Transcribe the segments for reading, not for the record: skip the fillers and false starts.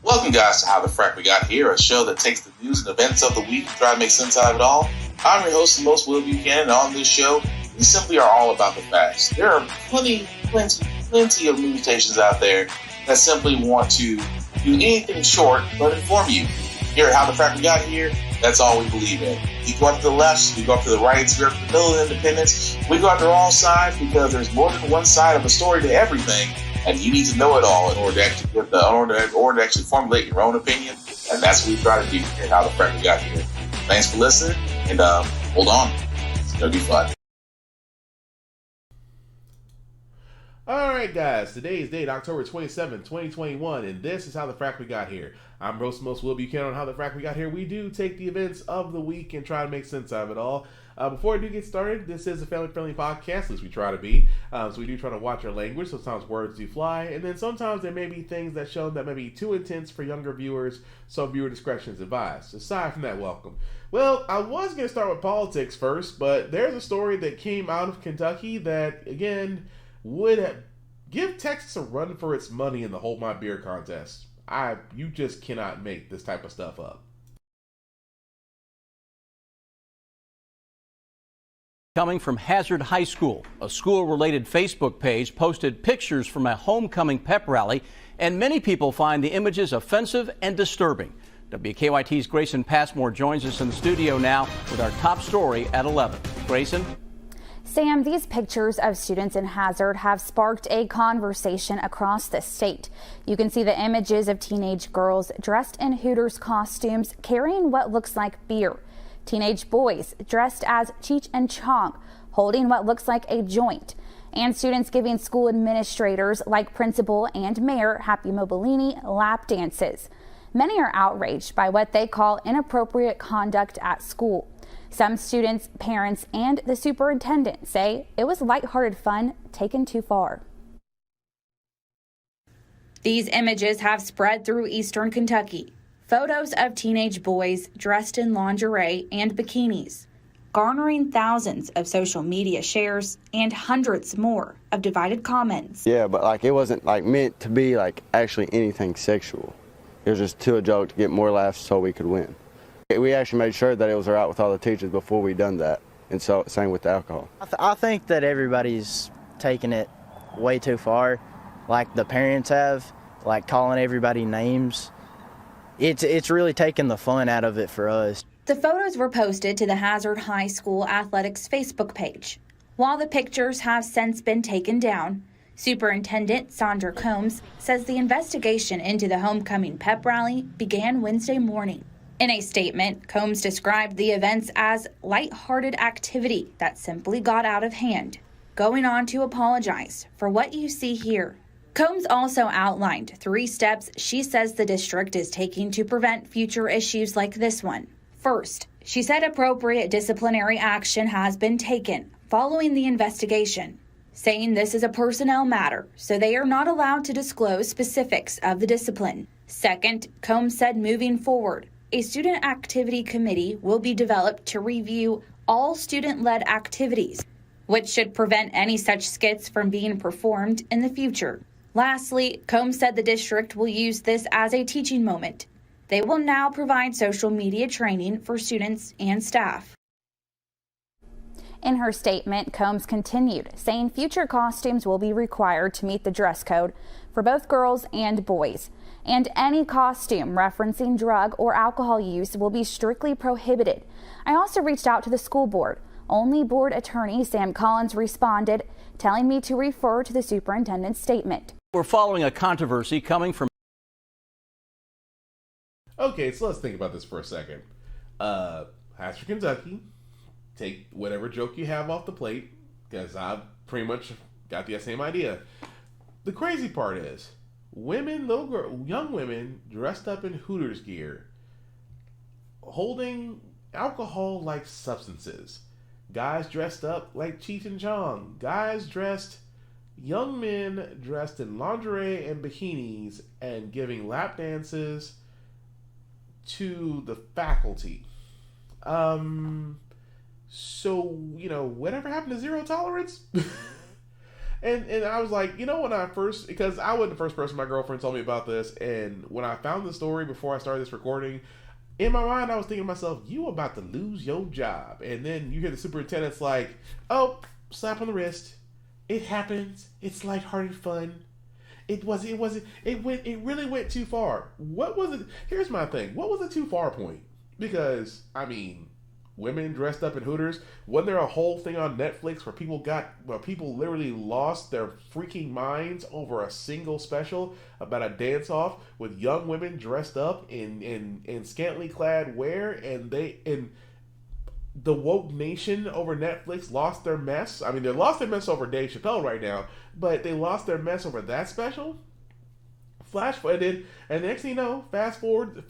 Welcome, guys, to How the Frack We Got Here, a show that takes the news and events of the week and try to make sense out of it all. I'm your host, the most Will Buchanan, and on this show, we simply are all about the facts. There are plenty of news stations out there that simply want to do anything short but inform you. Here at How the Frack We Got Here, that's all we believe in. We go up to the left, we go up to the right, we go up to the middle of independence. We go up to all sides because there's more than one side of a story to everything. And you need to know it all in order to actually formulate your own opinion. And that's what we try to do here at How the Frack We Got Here. Thanks for listening, and hold on. It's going to be fun. All right, guys. Today's date, October 27, 2021, and this is How the Frack We Got Here. I'm most Will Buchanan on How the Frack We Got Here. We do take the events of the week and try to make sense of it all. Before I do get started, this is a family-friendly podcast, at least we try to be. So we do try to watch our language. Sometimes words do fly, and then sometimes there may be things that show that may be too intense for younger viewers, so viewer discretion is advised. Aside from that, welcome. Well, I was going to start with politics first, but there's a story that came out of Kentucky that, again, would give Texas a run for its money in the Hold My Beer contest. You just cannot make this type of stuff up. Coming from Hazard High School, a school-related Facebook page posted pictures from a homecoming pep rally, and many people find the images offensive and disturbing. WKYT's Grayson Passmore joins us in the studio now with our top story at 11. Grayson? Sam, these pictures of students in Hazard have sparked a conversation across the state. You can see the images of teenage girls dressed in Hooters costumes carrying what looks like beer. Teenage boys dressed as Cheech and Chong holding what looks like a joint, and students giving school administrators like Principal and Mayor Happy Mobilini lap dances. Many are outraged by what they call inappropriate conduct at school. Some students, parents, and the superintendent say it was lighthearted fun taken too far. These images have spread through eastern Kentucky. Photos of teenage boys dressed in lingerie and bikinis, garnering thousands of social media shares and hundreds more of divided comments. Yeah, but it wasn't meant to be actually anything sexual. It was just a joke to get more laughs so we could win. We actually made sure that it was out with all the teachers before we done that, and so same with the alcohol. I think that everybody's taking it way too far, like the parents have, calling everybody names. It's really taking the fun out of it for us. The photos were posted to the Hazard High School Athletics Facebook page. While the pictures have since been taken down, Superintendent Sandra Combs says the investigation into the homecoming pep rally began Wednesday morning. In a statement, Combs described the events as lighthearted activity that simply got out of hand, going on to apologize for what you see here. Combs also outlined 3 steps she says the district is taking to prevent future issues like this one. First, she said appropriate disciplinary action has been taken following the investigation, saying this is a personnel matter, so they are not allowed to disclose specifics of the discipline. Second, Combs said moving forward, a student activity committee will be developed to review all student-led activities, which should prevent any such skits from being performed in the future. Lastly, Combs said the district will use this as a teaching moment. They will now provide social media training for students and staff. In her statement, Combs continued, saying future costumes will be required to meet the dress code for both girls and boys, and any costume referencing drug or alcohol use will be strictly prohibited. I also reached out to the school board. Only board attorney Sam Collins responded, telling me to refer to the superintendent's statement. We're following a controversy coming from... Okay, so let's think about this for a second. Hazard, Kentucky, take whatever joke you have off the plate, because I've pretty much got the same idea. The crazy part is, young women dressed up in Hooters gear, holding alcohol-like substances. Guys dressed up like Cheech and Chong. Young men dressed in lingerie and bikinis and giving lap dances to the faculty. So, whatever happened to zero tolerance? And I was like, when I first, because I wasn't the first person my girlfriend told me about this, and when I found the story before I started this recording, in my mind I was thinking to myself, you about to lose your job. And then you hear the superintendent's like, oh, slap on the wrist. It happens. It's lighthearted fun. It really went too far. What was it? Here's my thing. What was the too far point? Because, women dressed up in Hooters. Wasn't there a whole thing on Netflix where people literally lost their freaking minds over a single special about a dance off with young women dressed up in scantily clad wear, and the woke nation over Netflix lost their mess. They lost their mess over Dave Chappelle right now, but they lost their mess over that special. Flash forward, and next thing you know, fast forward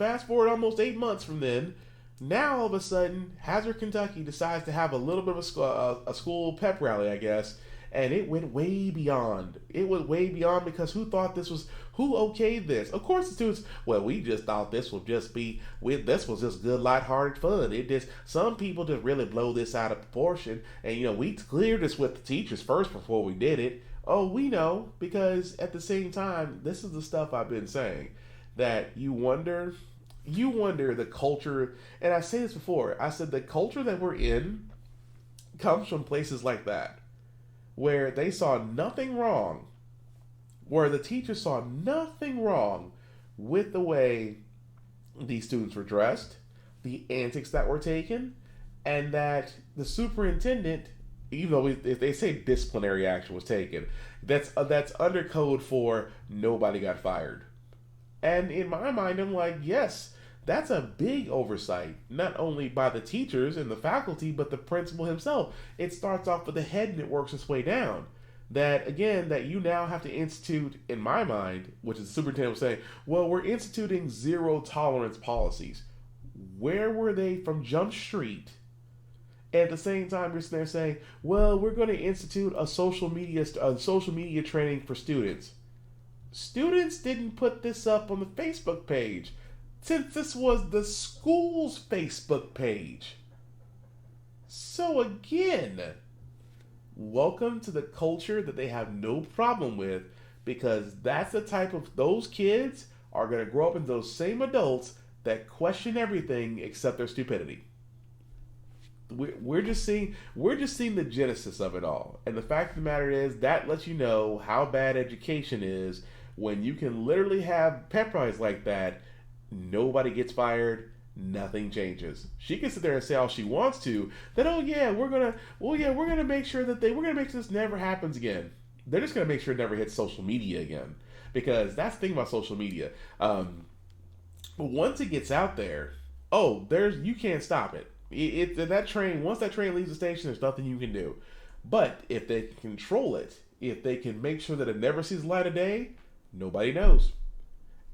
almost 8 months from then. Now all of a sudden, Hazard, Kentucky decides to have a little bit of a school pep rally, I guess, and it went way beyond. It went way beyond because who okayed this? Of course the students, well, we just thought this was just good lighthearted fun. Some people just really blow this out of proportion, and we cleared this with the teachers first before we did it. Oh, we know, because at the same time, this is the stuff I've been saying, that you wonder the culture, and I say this before, I said the culture that we're in comes from places like that, where they saw nothing wrong, where the teachers saw nothing wrong with the way these students were dressed, the antics that were taken, and that the superintendent, even though if they say disciplinary action was taken, that's under code for nobody got fired. And in my mind, I'm like, yes, that's a big oversight, not only by the teachers and the faculty, but the principal himself. It starts off with the head and it works its way down. That you now have to institute, in my mind, which is the superintendent was saying, well, we're instituting zero tolerance policies. Where were they from Jump Street? At the same time, you're sitting there saying, well, we're going to institute a social media training for students. Students didn't put this up on the Facebook page, since this was the school's Facebook page. So again, welcome to the culture that they have no problem with, because that's the type of, those kids are going to grow up into those same adults that question everything except their stupidity. We're just seeing the genesis of it all. And the fact of the matter is, that lets you know how bad education is when you can literally have pep rallies like that. Nobody gets fired. Nothing changes. She can sit there and say all she wants to, that we're gonna make sure this never happens again. They're just gonna make sure it never hits social media again, because that's the thing about social media. But once it gets out there, you can't stop it. Once that train leaves the station, there's nothing you can do. But if they can control it, if they can make sure that it never sees the light of day, nobody knows.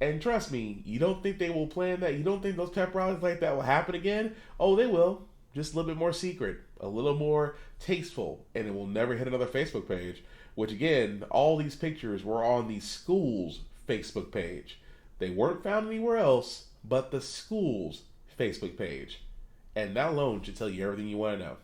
And trust me, you don't think they will plan that? You don't think those pep rallies like that will happen again? Oh, they will. Just a little bit more secret, a little more tasteful, and it will never hit another Facebook page. Which again, all these pictures were on the school's Facebook page. They weren't found anywhere else but the school's Facebook page. And that alone should tell you everything you want to know.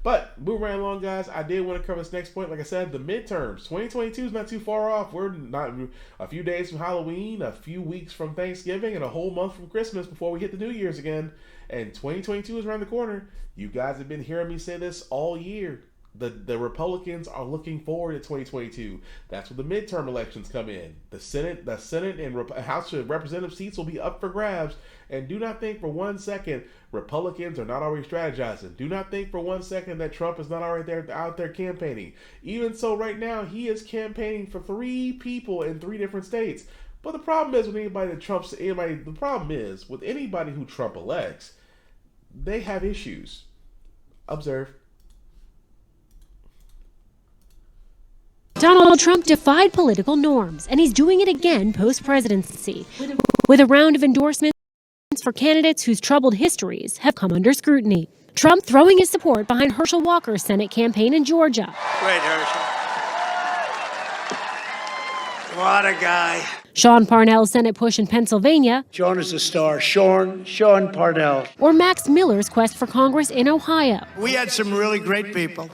But moving right along, guys, I did want to cover this next point. Like I said, the midterms. 2022 is not too far off. We're not a few days from Halloween, a few weeks from Thanksgiving, and a whole month from Christmas before we hit the New Year's again. And 2022 is around the corner. You guys have been hearing me say this all year. The Republicans are looking forward to 2022. That's where the midterm elections come in. The Senate and House of Representative seats will be up for grabs. And do not think for 1 second Republicans are not already strategizing. Do not think for 1 second that Trump is not already out there campaigning. Even so, right now he is campaigning for 3 people in 3 different states. But the problem is with anybody who Trump elects, they have issues. Observe. Donald Trump defied political norms, and he's doing it again post-presidency, with a round of endorsements for candidates whose troubled histories have come under scrutiny. Trump throwing his support behind Herschel Walker's Senate campaign in Georgia. Great, Herschel. What a guy. Sean Parnell's Senate push in Pennsylvania. Sean is a star. Sean Parnell. Or Max Miller's quest for Congress in Ohio. We had some really great people.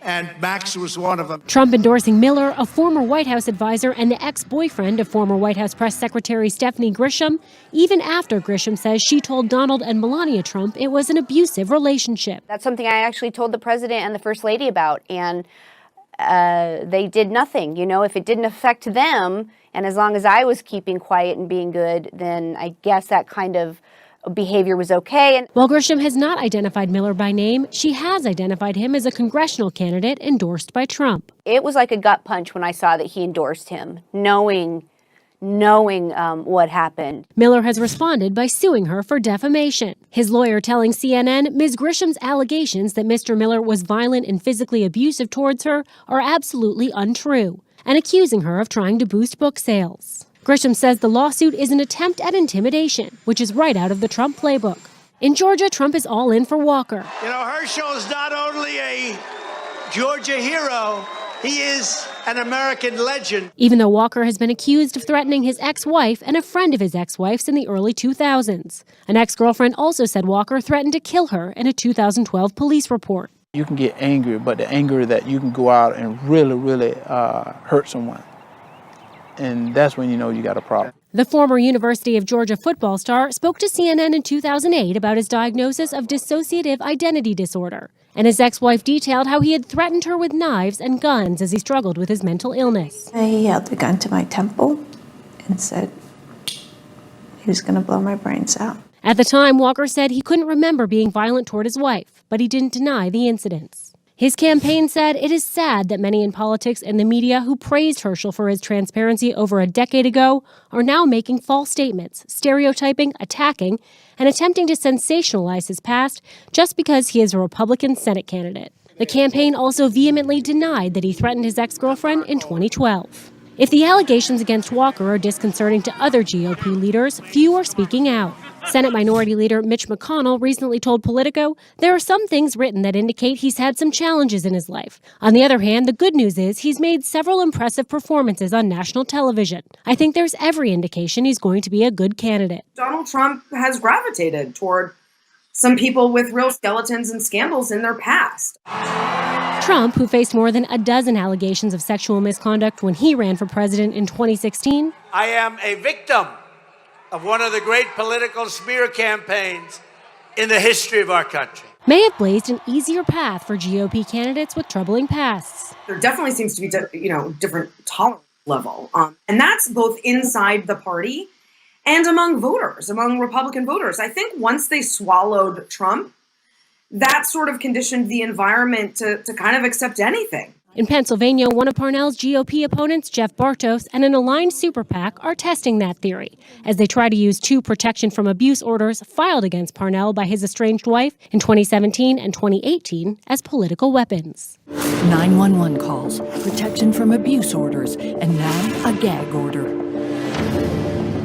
and Max was one of them. Trump endorsing Miller, a former White House advisor and the ex-boyfriend of former White House press secretary Stephanie Grisham, even after Grisham says she told Donald and Melania Trump it was an abusive relationship. That's something I actually told the president and the first lady about, and they did nothing. You know, if it didn't affect them, and as long as I was keeping quiet and being good, then I guess that kind of behavior was okay. And while Grisham has not identified Miller by name, she has identified him as a congressional candidate endorsed by Trump. It was like a gut punch when I saw that he endorsed him, knowing what happened. Miller has responded by suing her for defamation. His lawyer telling CNN Ms. Grisham's allegations that Mr. Miller was violent and physically abusive towards her are absolutely untrue, and accusing her of trying to boost book sales. Grisham says the lawsuit is an attempt at intimidation, which is right out of the Trump playbook. In Georgia, Trump is all in for Walker. You know, Herschel is not only a Georgia hero, he is an American legend. Even though Walker has been accused of threatening his ex-wife and a friend of his ex-wife's in the early 2000s. An ex-girlfriend also said Walker threatened to kill her in a 2012 police report. You can get angry, but the anger that you can go out and really hurt someone. And that's when you know you got a problem. The former University of Georgia football star spoke to CNN in 2008 about his diagnosis of dissociative identity disorder. And his ex-wife detailed how he had threatened her with knives and guns as he struggled with his mental illness. He held the gun to my temple and said he was going to blow my brains out. At the time, Walker said he couldn't remember being violent toward his wife, but he didn't deny the incidents. His campaign said it is sad that many in politics and the media who praised Herschel for his transparency over a decade ago are now making false statements, stereotyping, attacking, and attempting to sensationalize his past just because he is a Republican Senate candidate. The campaign also vehemently denied that he threatened his ex-girlfriend in 2012. If the allegations against Walker are disconcerting to other GOP leaders, few are speaking out. Senate Minority Leader Mitch McConnell recently told Politico there are some things written that indicate he's had some challenges in his life. On the other hand, the good news is he's made several impressive performances on national television. I think there's every indication he's going to be a good candidate. Donald Trump has gravitated toward some people with real skeletons and scandals in their past. Trump, who faced more than a dozen allegations of sexual misconduct when he ran for president in 2016, I am a victim of one of the great political smear campaigns in the history of our country. may have blazed an easier path for GOP candidates with troubling pasts. There definitely seems to be, different tolerance level. And that's both inside the party and among voters, among Republican voters. I think once they swallowed Trump, that sort of conditioned the environment to kind of accept anything. In Pennsylvania, one of Parnell's GOP opponents, Jeff Bartos, and an aligned super PAC are testing that theory as they try to use two protection from abuse orders filed against Parnell by his estranged wife in 2017 and 2018 as political weapons. 911 calls, protection from abuse orders, and now a gag order.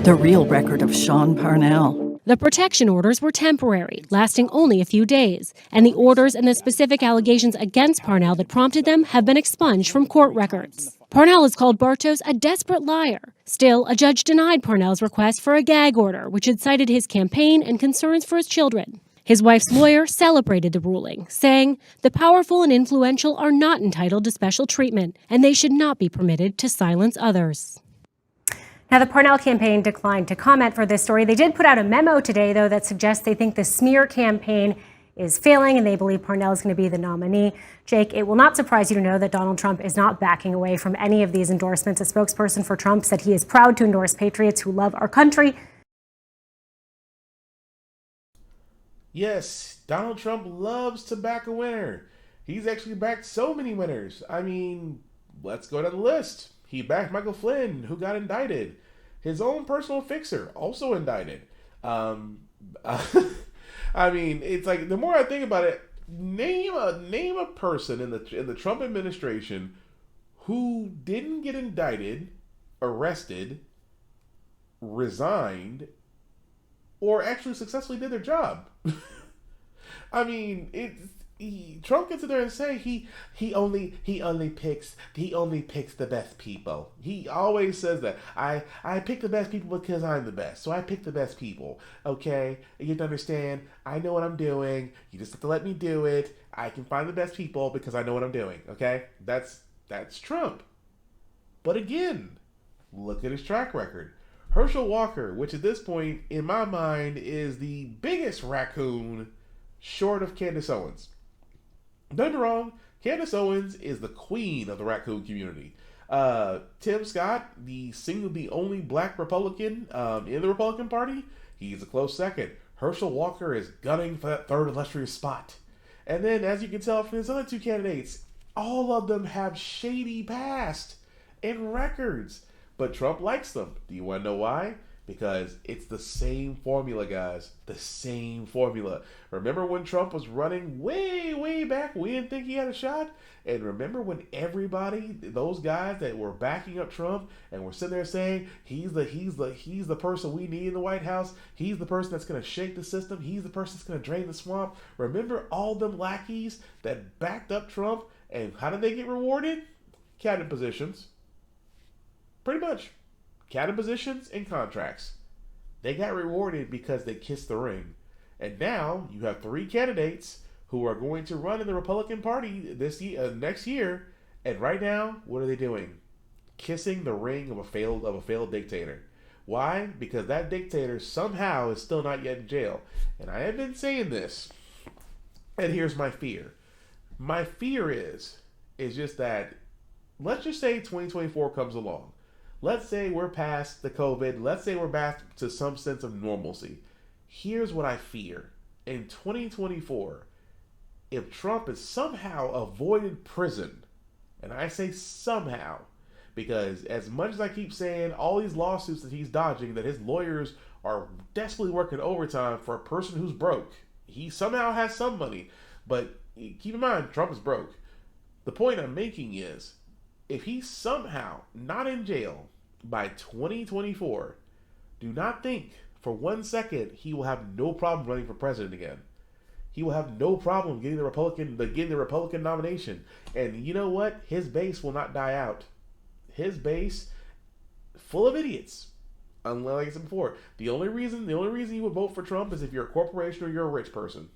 The real record of Sean Parnell. The protection orders were temporary, lasting only a few days, and the orders and the specific allegations against Parnell that prompted them have been expunged from court records. Parnell has called Bartos a desperate liar. Still, a judge denied Parnell's request for a gag order, which had cited his campaign and concerns for his children. His wife's lawyer celebrated the ruling, saying, "The powerful and influential are not entitled to special treatment, and they should not be permitted to silence others." Now, the Parnell campaign declined to comment for this story. They did put out a memo today, though, that suggests they think the smear campaign is failing and they believe Parnell is going to be the nominee. Jake, it will not surprise you to know that Donald Trump is not backing away from any of these endorsements. A spokesperson for Trump said he is proud to endorse patriots who love our country. Yes, Donald Trump loves to back a winner. He's actually backed so many winners. I mean, let's go to the list. He backed Michael Flynn, who got indicted. His own personal fixer, also indicted. I mean, it's like, the more I think about it, name a person in the Trump administration who didn't get indicted, arrested, resigned, or actually successfully did their job. I mean, Trump gets in there and say he only picks the best people. He always says that I pick the best people because I'm the best, so I pick the best people. Okay, you have to understand. I know what I'm doing. You just have to let me do it. I can find the best people because I know what I'm doing. Okay, that's Trump. But again, look at his track record. Herschel Walker, which at this point in my mind is the biggest raccoon short of Candace Owens. Don't get me wrong, Candace Owens is the queen of the raccoon community. Tim Scott, the only black Republican in the Republican Party, he's a close second. Herschel Walker is gunning for that third illustrious spot. And then, as you can tell from his other two candidates, all of them have shady past and records. But Trump likes them. Do you want to know why? Because it's the same formula, guys. The same formula. Remember when Trump was running way back? We didn't think he had a shot. And remember when everybody, those guys that were backing up Trump and were sitting there saying he's the person we need in the White House. He's the person that's going to shake the system. He's the person that's going to drain the swamp. Remember all them lackeys that backed up Trump? And how did they get rewarded? Cabinet positions. Pretty much. Cabinet positions and contracts. They got rewarded because they kissed the ring. And now you have 3 candidates who are going to run in the Republican Party next year. And right now, what are they doing? Kissing the ring of a failed dictator. Why? Because that dictator somehow is still not yet in jail. And I have been saying this. And here's my fear. My fear is just that, let's just say 2024 comes along. Let's say we're past the COVID. Let's say we're back to some sense of normalcy. Here's what I fear. In 2024, if Trump has somehow avoided prison, and I say somehow, because as much as I keep saying all these lawsuits that he's dodging, that his lawyers are desperately working overtime for a person who's broke. He somehow has some money, but keep in mind, Trump is broke. The point I'm making is, if he's somehow not in jail by 2024, do not think for 1 second he will have no problem running for president again. He will have no problem getting the Republican nomination. And you know what? His base will not die out. His base, full of idiots. Like I said before, the only reason you would vote for Trump is if you're a corporation or you're a rich person.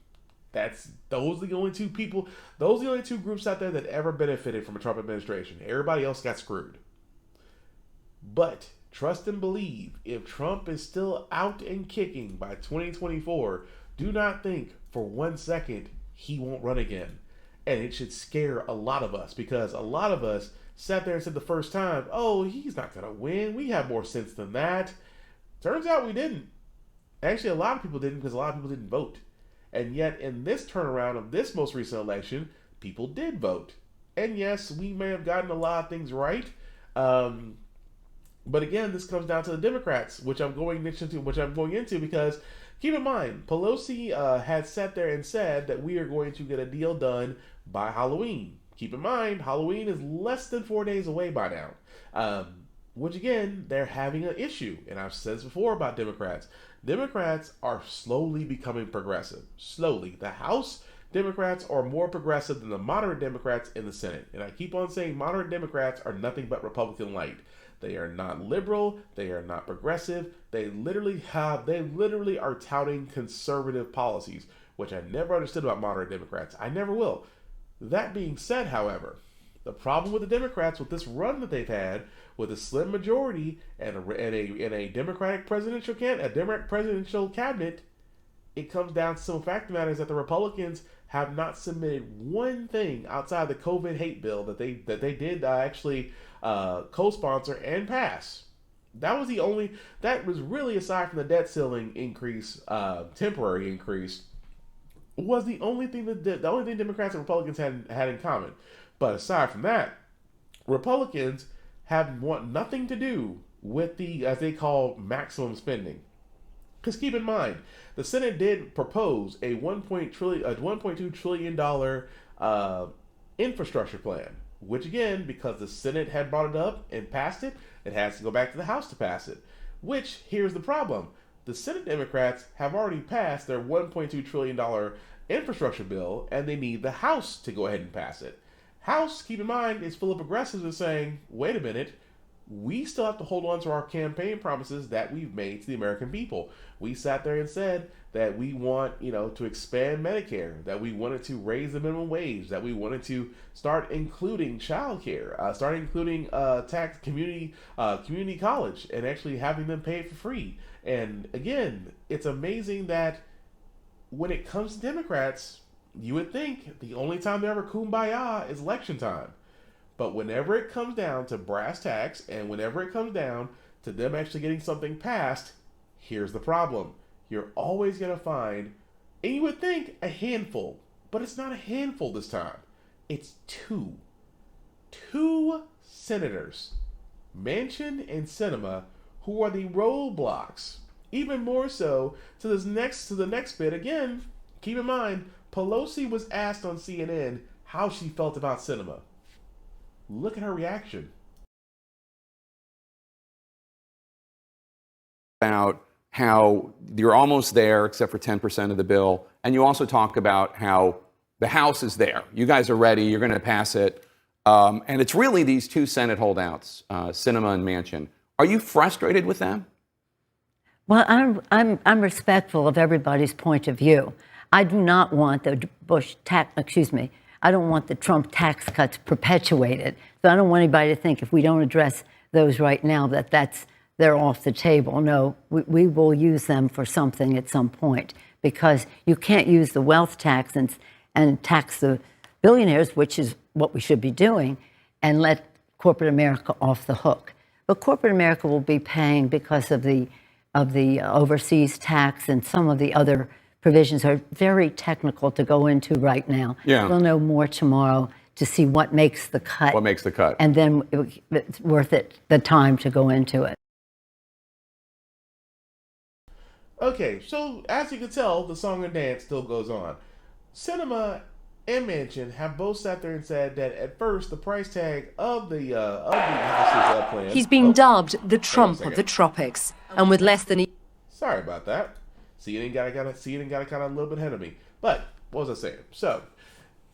Those are the only two people. Those are the only two groups out there that ever benefited from a Trump administration. Everybody else got screwed. But trust and believe, if Trump is still out and kicking by 2024, do not think for 1 second he won't run again. And it should scare a lot of us, because a lot of us sat there and said the first time, oh, he's not going to win. We have more sense than that. Turns out we didn't. Actually, a lot of people didn't, because a lot of people didn't vote. And yet, in this turnaround of this most recent election, people did vote. And yes, we may have gotten a lot of things right. But again, this comes down to the Democrats, which I'm going into because keep in mind, Pelosi had sat there and said that we are going to get a deal done by Halloween. Keep in mind, Halloween is less than 4 days away by now. Which again, they're having an issue. And I've said this before about Democrats. Democrats are slowly becoming progressive. Slowly. The House Democrats are more progressive than the moderate Democrats in the Senate. And I keep on saying moderate Democrats are nothing but Republican light. They are not liberal. They are not progressive. They literally are touting conservative policies, which I never understood about moderate Democrats. I never will. That being said, however, the problem with the Democrats, with this run that they've had, with a slim majority and a Democratic presidential cabinet, it comes down to some fact of the matter is that the Republicans have not submitted one thing outside the COVID hate bill that they did actually co-sponsor and pass. That was really, aside from the debt ceiling increase, temporary increase, was the only thing Democrats and Republicans had in common. But aside from that, Republicans want nothing to do with the, as they call, maximum spending. Because keep in mind, the Senate did propose a $1.2 trillion infrastructure plan, which again, because the Senate had brought it up and passed it, it has to go back to the House to pass it. Which, here's the problem. The Senate Democrats have already passed their $1.2 trillion infrastructure bill, and they need the House to go ahead and pass it. House, keep in mind, is full of progressives and saying, wait a minute, we still have to hold on to our campaign promises that we've made to the American people. We sat there and said that we want, to expand Medicare, that we wanted to raise the minimum wage, that we wanted to start including childcare, start including tax community college, and actually having them pay it for free. And again, it's amazing that when it comes to Democrats, you would think the only time they ever kumbaya is election time. But whenever it comes down to brass tacks, and whenever it comes down to them actually getting something passed, here's the problem. You're always going to find, and you would think a handful, but it's not a handful this time. It's two. Two senators, Manchin and Sinema, who are the roadblocks. Even more so to the next bit. Again, keep in mind, Pelosi was asked on CNN how she felt about Sinema. Look at her reaction. About how you're almost there, except for 10% of the bill. And you also talk about how the House is there. You guys are ready. You're going to pass it. And it's really these two Senate holdouts, Sinema and Manchin. Are you frustrated with them? Well, I'm respectful of everybody's point of view. I do not want the I don't want the Trump tax cuts perpetuated. So I don't want anybody to think if we don't address those right now they're off the table. No, we will use them for something at some point, because you can't use the wealth tax and tax the billionaires, which is what we should be doing, and let corporate America off the hook. But corporate America will be paying because of the overseas tax, and some of the other provisions are very technical to go into right now. Yeah. We'll know more tomorrow to see what makes the cut. What makes the cut? And then it's worth it, the time to go into it. Okay, so as you can tell, the song and dance still goes on. Sinema and Manchin have both sat there and said that at first the price tag of the House's plan. He's been dubbed the Trump of the tropics, and with less than a... Sorry about that. CNN got kind of a little bit ahead of me. But what was I saying? So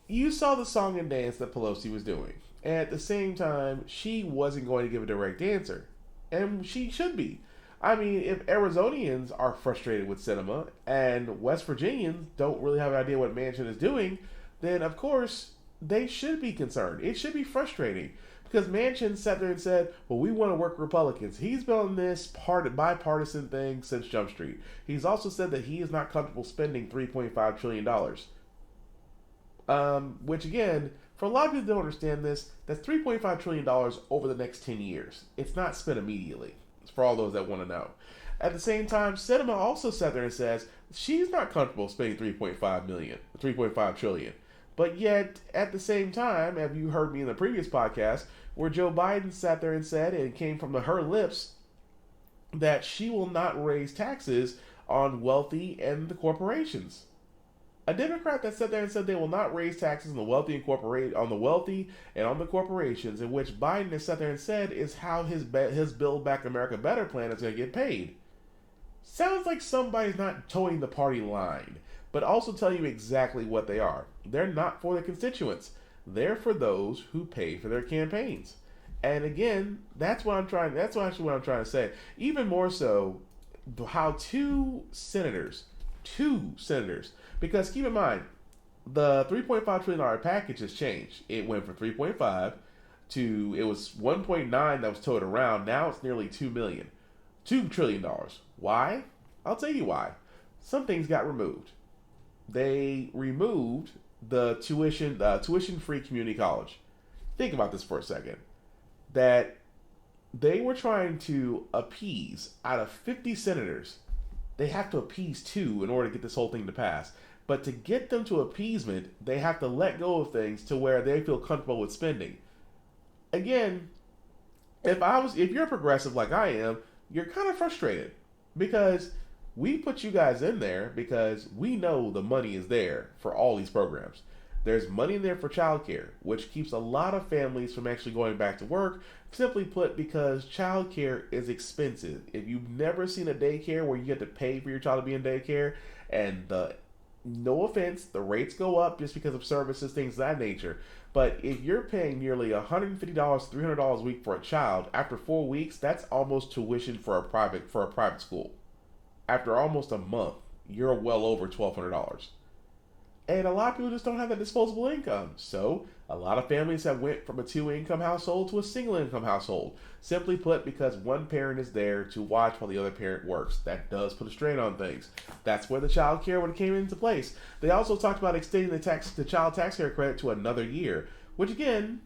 you saw the song and dance that Pelosi was doing, and at the same time, she wasn't going to give a direct answer, and she should be. I mean, if Arizonians are frustrated with Sinema and West Virginians don't really have an idea what Manchin is doing, then of course they should be concerned. It should be frustrating, because Manchin sat there and said, well, we want to work with Republicans. He's been on this bipartisan thing since Jump Street. He's also said that he is not comfortable spending $3.5 trillion. Which again, for a lot of people who don't understand this, that's $3.5 trillion over the next 10 years. It's not spent immediately, for all those that want to know. At the same time, Sinema also sat there and says she's not comfortable spending $3.5 trillion. But yet, at the same time, have you heard me in the previous podcast, where Joe Biden sat there and said, and it came from her lips, that she will not raise taxes on wealthy and the corporations. A Democrat that sat there and said they will not raise taxes on the wealthy and on the corporations, in which Biden has sat there and said is how his Build Back America Better plan is going to get paid. Sounds like somebody's not towing the party line, but also tell you exactly what they are. They're not for the constituents. They're for those who pay for their campaigns. And again, that's actually what I'm trying to say. Even more so, how two senators, because keep in mind, the $3.5 trillion package has changed. It went from 3.5 to, it was 1.9 that was towed around. Now it's nearly $2 trillion. Why? I'll tell you why. Some things got removed. They removed the tuition-free community college. Think about this for a second. That they were trying to appease, out of 50 senators, they have to appease 2 in order to get this whole thing to pass. But to get them to appeasement, they have to let go of things to where they feel comfortable with spending. Again, if you're a progressive like I am, you're kind of frustrated, because we put you guys in there because we know the money is there for all these programs. There's money in there for childcare, which keeps a lot of families from actually going back to work. Simply put, because childcare is expensive. If you've never seen a daycare where you get to pay for your child to be in daycare, and the no offense, the rates go up just because of services, things of that nature. But if you're paying nearly $150, $300 a week for a child, after 4 weeks, that's almost tuition for a private school. After almost a month, you're well over $1,200. And a lot of people just don't have that disposable income. So a lot of families have went from a 2-income household to a single-income household. Simply put, because one parent is there to watch while the other parent works. That does put a strain on things. That's where the child care would have came into place. They also talked about extending the child tax care credit to another year, which again,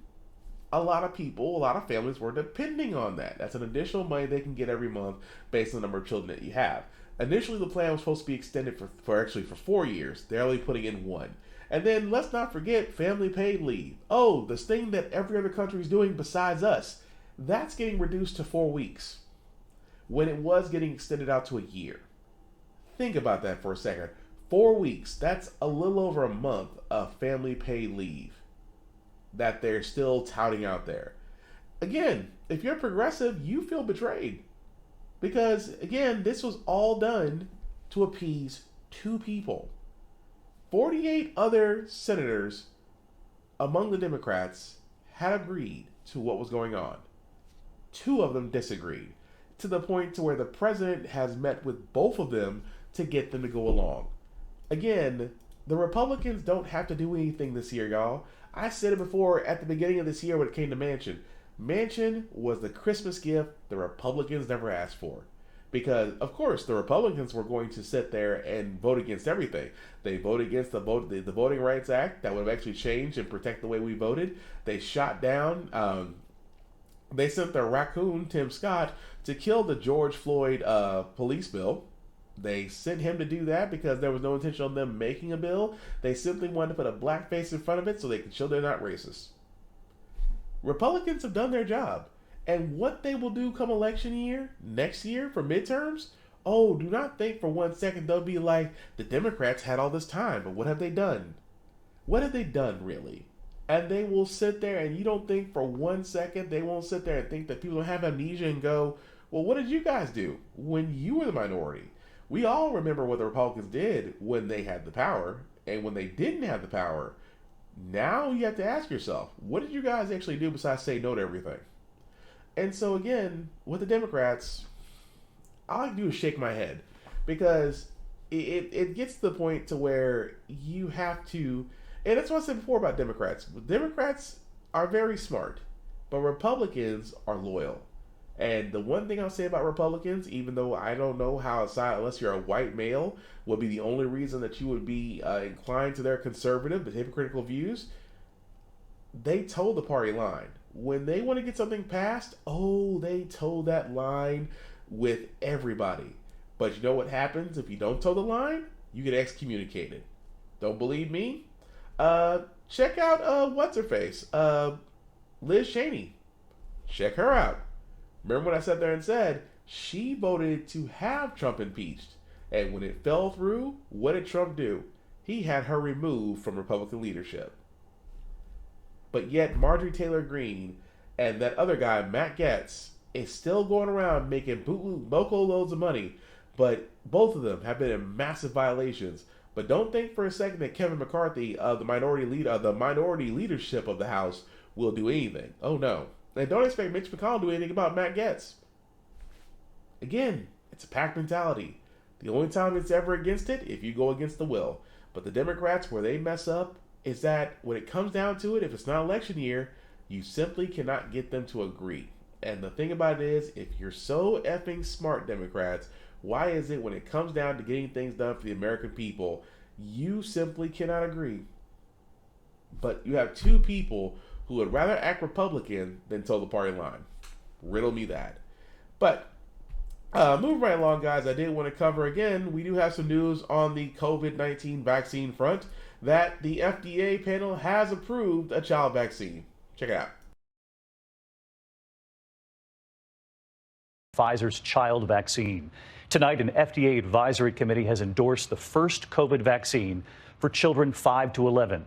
a lot of people, a lot of families were depending on that. That's an additional money they can get every month based on the number of children that you have. Initially, the plan was supposed to be extended for 4 years. They're only putting in 1. And then let's not forget family paid leave. Oh, this thing that every other country is doing besides us. That's getting reduced to 4 weeks when it was getting extended out to a year. Think about that for a second. 4 weeks, that's a little over a month of family paid leave that they're still touting out there. Again, if you're progressive, you feel betrayed. Because, again, this was all done to appease 2 people. 48 other senators among the Democrats had agreed to what was going on. 2 of them disagreed, to the point to where the president has met with both of them to get them to go along. Again, the Republicans don't have to do anything this year, y'all. I said it before at the beginning of this year when it came to Manchin. Manchin was the Christmas gift the Republicans never asked for. Because, of course, the Republicans were going to sit there and vote against everything. They voted against the Voting Rights Act that would have actually changed and protect the way we voted. They shot down, they sent their raccoon, Tim Scott, to kill the George Floyd police bill. They sent him to do that because there was no intention on them making a bill. They simply wanted to put a black face in front of it so they could show they're not racist. Republicans have done their job. And what they will do come election year, next year for midterms, oh, do not think for 1 second they'll be like, the Democrats had all this time, but what have they done? What have they done, really? And they will sit there, and you don't think for 1 second they won't sit there and think that people don't have amnesia and go, well, what did you guys do when you were the minority? We all remember what the Republicans did when they had the power, and when they didn't have the power. Now you have to ask yourself, what did you guys actually do besides say no to everything? And so again, with the Democrats, all I can do is shake my head, because it gets to the point to where you have to, and that's what I said before about Democrats. Democrats are very smart, but Republicans are loyal. And the one thing I'll say about Republicans, even though I don't know how, unless you're a white male, would be the only reason that you would be inclined to their conservative but hypocritical views, they told the party line. When they want to get something passed, oh, they toe that line with everybody. But you know what happens if you don't toe the line? You get excommunicated. Don't believe me? Check out what's-her-face? Liz Cheney. Check her out. Remember when I sat there and said, she voted to have Trump impeached. And when it fell through, what did Trump do? He had her removed from Republican leadership. But yet Marjorie Taylor Greene and that other guy, Matt Gaetz, is still going around making boatloads loads of money. But both of them have been in massive violations. But don't think for a second that Kevin McCarthy, the minority leadership of the House, will do anything. Oh no. And don't expect Mitch McConnell to do anything about Matt Gaetz. Again, it's a pack mentality. The only time it's ever against it, if you go against the will. But the Democrats, where they mess up, is that when it comes down to it, if it's not election year, you simply cannot get them to agree. And the thing about it is, if you're so effing smart, Democrats, why is it when it comes down to getting things done for the American people, you simply cannot agree? But you have 2 people who would rather act Republican than toe the party line. Riddle me that. But moving right along, guys, I did want to cover again, we do have some news on the COVID-19 vaccine front, that the FDA panel has approved a child vaccine. Check it out. Pfizer's child vaccine. Tonight, an FDA advisory committee has endorsed the first COVID vaccine for children 5 to 11.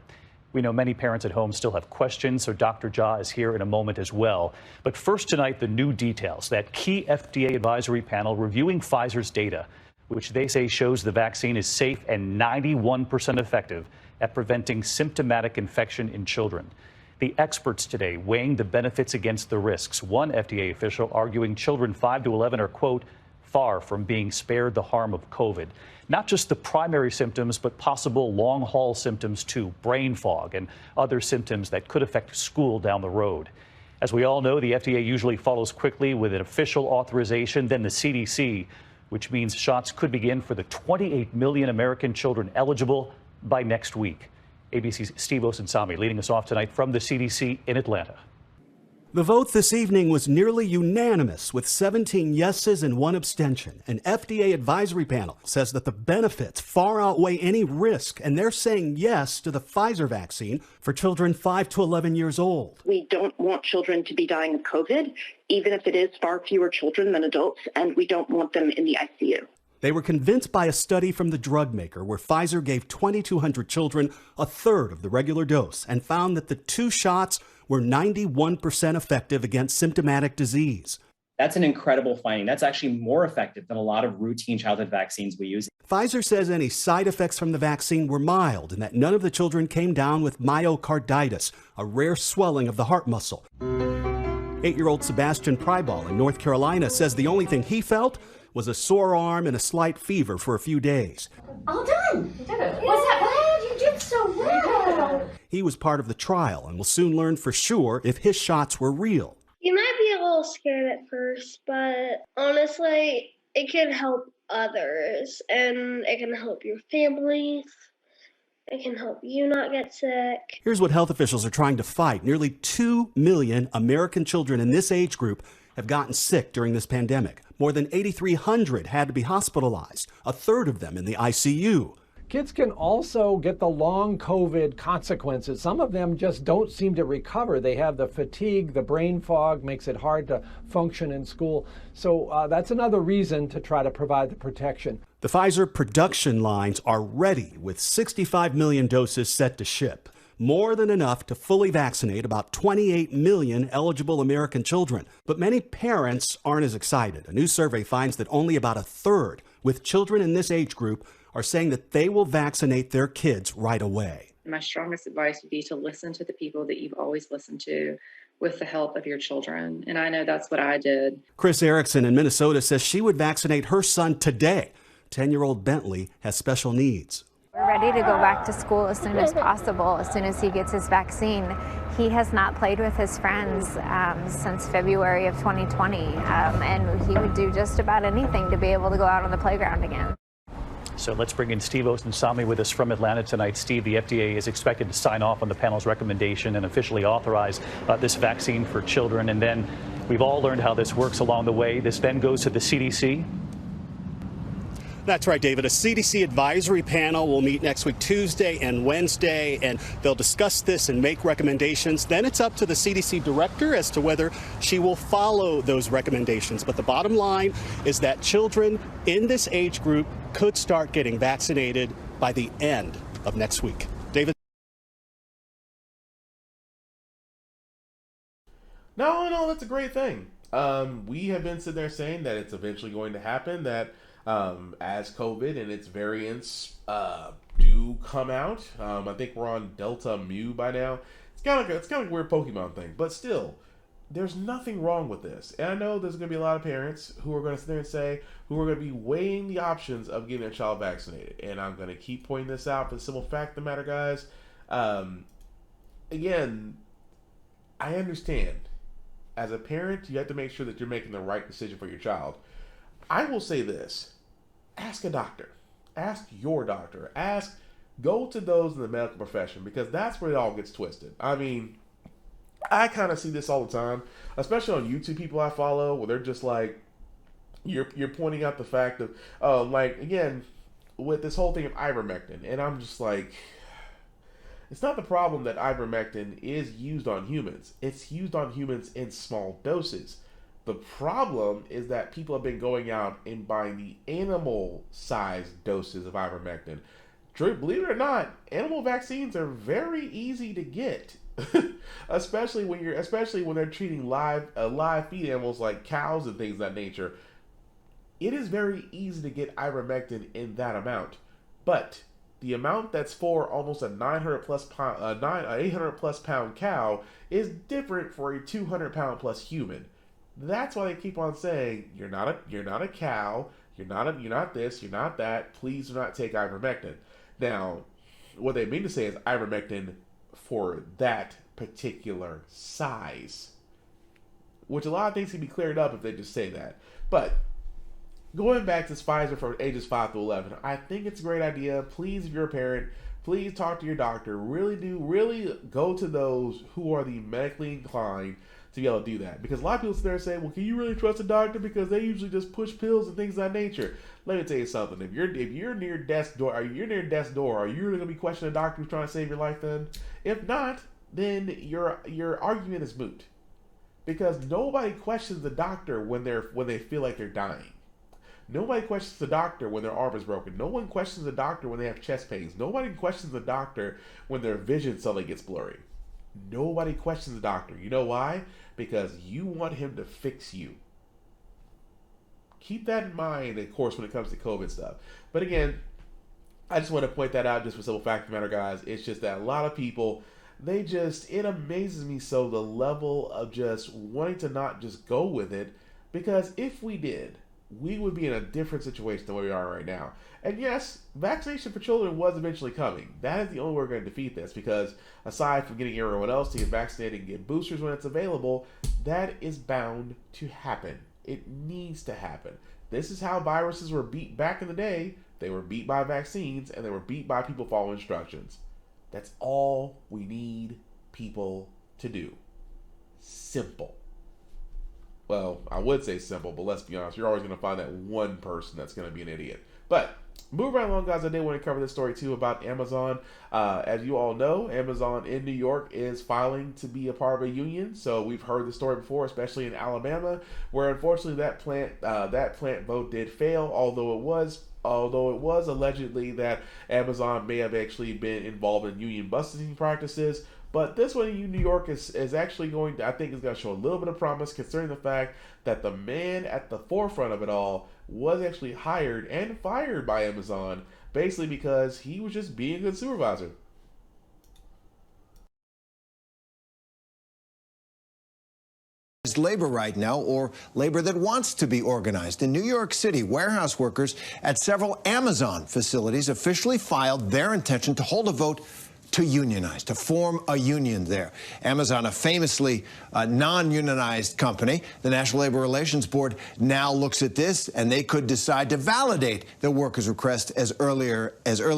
We know many parents at home still have questions, so Dr. Jha is here in a moment as well. But first tonight, the new details. That key FDA advisory panel reviewing Pfizer's data which they say shows the vaccine is safe and 91% effective at preventing symptomatic infection in children. The experts today weighing the benefits against the risks. One FDA official arguing children 5 to 11 are, quote, far from being spared the harm of COVID. Not just the primary symptoms, but possible long-haul symptoms too, brain fog and other symptoms that could affect school down the road. As we all know, the FDA usually follows quickly with an official authorization, then the CDC, which means shots could begin for the 28 million American children eligible by next week. ABC's Steve Osunsami leading us off tonight from the CDC in Atlanta. The vote this evening was nearly unanimous with 17 yeses and 1 abstention. An FDA advisory panel says that the benefits far outweigh any risk, and they're saying yes to the Pfizer vaccine for children 5 to 11 years old. We don't want children to be dying of COVID, even if it is far fewer children than adults, and we don't want them in the ICU. They were convinced by a study from the drug maker where Pfizer gave 2,200 children a third of the regular dose and found that the 2 shots were 91% effective against symptomatic disease. That's an incredible finding. That's actually more effective than a lot of routine childhood vaccines we use. Pfizer says any side effects from the vaccine were mild and that none of the children came down with myocarditis, a rare swelling of the heart muscle. 8-year-old Sebastian Prybal in North Carolina says the only thing he felt was a sore arm and a slight fever for a few days. All done. You did it. Was that bad? You did so well. He was part of the trial and will soon learn for sure if his shots were real. You might be a little scared at first, but honestly, it can help others and it can help your families. It can help you not get sick. Here's what health officials are trying to fight. Nearly 2 million American children in this age group have gotten sick during this pandemic. More than 8,300 had to be hospitalized, a third of them in the ICU. Kids can also get the long COVID consequences. Some of them just don't seem to recover. They have the fatigue, the brain fog, makes it hard to function in school. So that's another reason to try to provide the protection. The Pfizer production lines are ready with 65 million doses set to ship. More than enough to fully vaccinate about 28 million eligible American children. But many parents aren't as excited. A new survey finds that only about a third with children in this age group are saying that they will vaccinate their kids right away. My strongest advice would be to listen to the people that you've always listened to with the help of your children. And I know that's what I did. Chris Erickson in Minnesota says she would vaccinate her son today. 10-year-old Bentley has special needs. We're ready to go back to school as soon as possible, as soon as he gets his vaccine. He has not played with his friends since February of 2020, and he would do just about anything to be able to go out on the playground again. So let's bring in Steve Osunsami with us from Atlanta tonight. Steve, the FDA is expected to sign off on the panel's recommendation and officially authorize this vaccine for children. And then we've all learned how this works along the way. This then goes to the CDC. That's right, David. A CDC advisory panel will meet next week, Tuesday and Wednesday, and they'll discuss this and make recommendations. Then it's up to the CDC director as to whether she will follow those recommendations. But the bottom line is that children in this age group could start getting vaccinated by the end of next week. David? No, that's a great thing. We have been sitting there saying that it's eventually going to happen, that as COVID and its variants do come out. I think we're on Delta Mu by now. It's kind of like a weird Pokemon thing, but still, there's nothing wrong with this. And I know there's going to be a lot of parents who are going to sit there and say, who are going to be weighing the options of getting their child vaccinated. And I'm going to keep pointing this out for the simple fact of the matter, guys. Again, I understand. As a parent, you have to make sure that you're making the right decision for your child. I will say this. Ask a doctor. Ask your doctor. Go to those in the medical profession, because that's where it all gets twisted. I mean, I kind of see this all the time, especially on YouTube people I follow, where they're just like, you're pointing out the fact of, like, again, with this whole thing of ivermectin, and I'm just like, it's not the problem that ivermectin is used on humans. It's used on humans in small doses. The problem is that people have been going out and buying the animal-sized doses of ivermectin. Believe it or not, animal vaccines are very easy to get, especially when they're treating live feed animals like cows and things of that nature. it is very easy to get ivermectin in that amount. But the amount that's for almost a 800 plus pound cow is different for a 200 pound plus human. That's why they keep on saying you're not a cow, you're not this, you're not that. Please do not take ivermectin. Now, what they mean to say is ivermectin for that particular size, which a lot of things can be cleared up if they just say that. But going back to Pfizer for ages 5 to 11, I think it's a great idea. Please, if you're a parent, please talk to your doctor. Really go to those who are the medically inclined to be able to do that. Because a lot of people sit there and say, well, can you really trust a doctor? Because they usually just push pills and things of that nature. Let me tell you something. If you're near death's door, are you really gonna be questioning a doctor who's trying to save your life then? If not, then your argument is moot. Because nobody questions the doctor when they feel like they're dying. Nobody questions the doctor when their arm is broken. No one questions the doctor when they have chest pains. Nobody questions the doctor when their vision suddenly gets blurry. Nobody questions the doctor. You know why? Because you want him to fix you. Keep that in mind, of course, when it comes to COVID stuff. But again, I just want to point that out just for simple fact of the matter, guys. It's just that a lot of people, it amazes me so, the level of just wanting to not just go with it. Because if we did, we would be in a different situation than where we are right now. And yes, vaccination for children was eventually coming. That is the only way we're going to defeat this, because aside from getting everyone else to get vaccinated and get boosters when it's available, that is bound to happen. It needs to happen. This is how viruses were beat back in the day. They were beat by vaccines, and they were beat by people following instructions. That's all we need people to do. Simple. Well, I would say simple, but let's be honest, you're always going to find that one person that's going to be an idiot. But moving right along, guys, I did want to cover this story too about Amazon. As you all know, Amazon in New York is filing to be a part of a union. So we've heard the story before, especially in Alabama, where unfortunately that plant vote did fail. Although it was allegedly that Amazon may have actually been involved in union busting practices. But this one in New York is actually going to, I think, is going to show a little bit of promise, considering the fact that the man at the forefront of it all was actually hired and fired by Amazon, basically because he was just being a good supervisor. Labor right now, or labor that wants to be organized. In New York City, warehouse workers at several Amazon facilities officially filed their intention to hold a vote to unionize, to form a union there. Amazon, a famously non-unionized company, the National Labor Relations Board now looks at this, and they could decide to validate the workers' request as early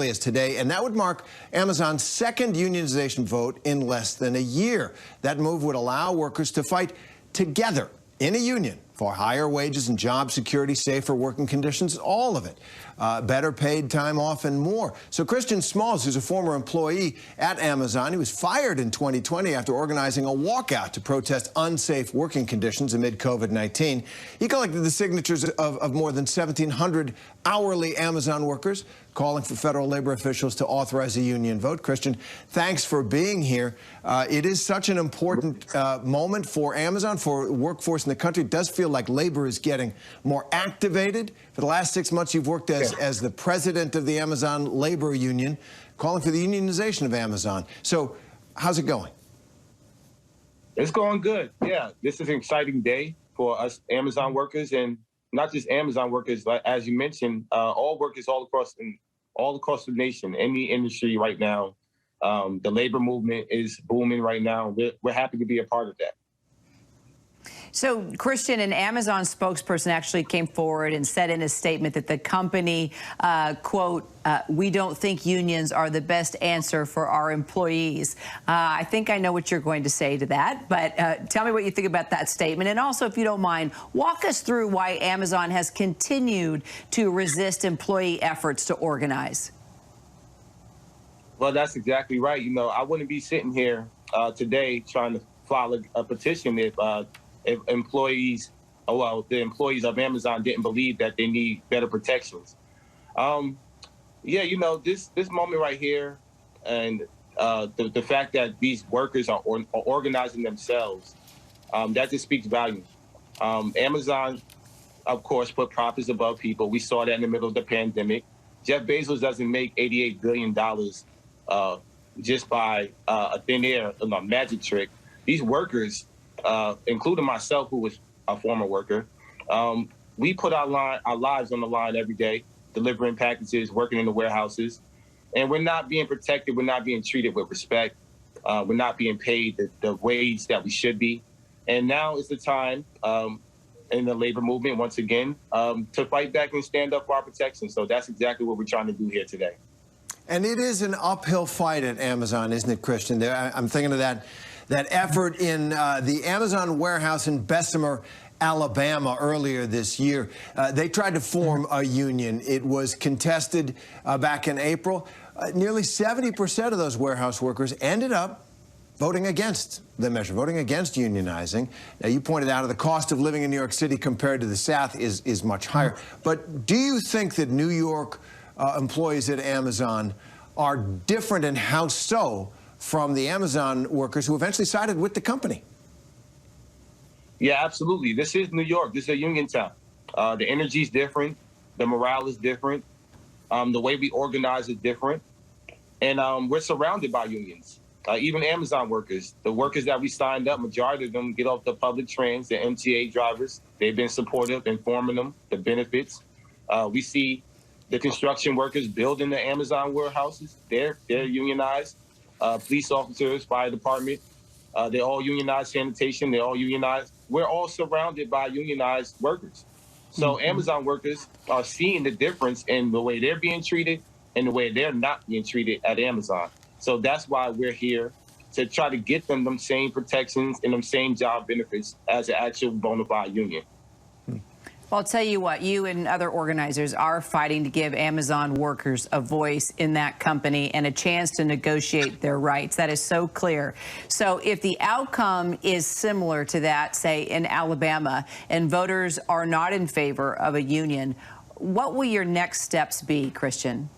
as today, and that would mark Amazon's second unionization vote in less than a year. That move would allow workers to fight together in a union for higher wages and job security, safer working conditions, all of it. Better paid time off and more. So Christian Smalls, who's a former employee at Amazon, he was fired in 2020 after organizing a walkout to protest unsafe working conditions amid COVID-19. He collected the signatures of more than 1,700 hourly Amazon workers calling for federal labor officials to authorize a union vote. Christian, thanks for being here. It is such an important moment for Amazon, for the workforce in the country. It does feel like labor is getting more activated. For the last 6 months, you've worked as the president of the Amazon Labor Union, calling for the unionization of Amazon. So how's it going? It's going good. Yeah, this is an exciting day for us Amazon workers, and not just Amazon workers, but as you mentioned, all workers all across the nation, any industry right now. The labor movement is booming right now. We're happy to be a part of that. So, Christian, an Amazon spokesperson actually came forward and said in a statement that the company, quote, we don't think unions are the best answer for our employees. I think I know what you're going to say to that, but tell me what you think about that statement. And also, if you don't mind, walk us through why Amazon has continued to resist employee efforts to organize. Well, that's exactly right. You know, I wouldn't be sitting here today trying to file a petition if employees, the employees of Amazon didn't believe that they need better protections. Yeah, you know, this moment right here, and the fact that these workers are organizing themselves, that just speaks volumes. Amazon of course, put profits above people. We saw that in the middle of the pandemic. Jeff Bezos doesn't make $88 billion just by a thin air, a magic trick. These workers, including myself, who was a former worker, we put our lives on the line every day, delivering packages, working in the warehouses, and we're not being protected. We're not being treated with respect. We're not being paid the wage that we should be. And now is the time in the labor movement, once again, to fight back and stand up for our protection. So that's exactly what we're trying to do here today. And it is an uphill fight at Amazon, isn't it, Christian? I'm thinking of that effort in the Amazon warehouse in Bessemer, Alabama, earlier this year. They tried to form a union. It was contested back in April. Nearly 70% of those warehouse workers ended up voting against the measure, voting against unionizing. Now, you pointed out the cost of living in New York City compared to the South is much higher. But do you think that New York employees at Amazon are different, and how so, from the Amazon workers who eventually sided with the company? Yeah, absolutely. This is New York. This is a union town. The energy is different. The morale is different. The way we organize is different. And we're surrounded by unions. Even Amazon workers, the workers that we signed up, majority of them get off the public trains, the MTA drivers. They've been supportive, informing them the benefits. We see the construction workers building the Amazon warehouses. They're unionized. Police officers, fire department, they're all unionized. Sanitation, they're all unionized. We're all surrounded by unionized workers. So Amazon workers are seeing the difference in the way they're being treated and the way they're not being treated at Amazon. So that's why we're here, to try to get them same protections and them same job benefits as an actual bona fide union. Well, I'll tell you what, you and other organizers are fighting to give Amazon workers a voice in that company and a chance to negotiate their rights. That is so clear. So if the outcome is similar to that, say, in Alabama, and voters are not in favor of a union, what will your next steps be, Christian?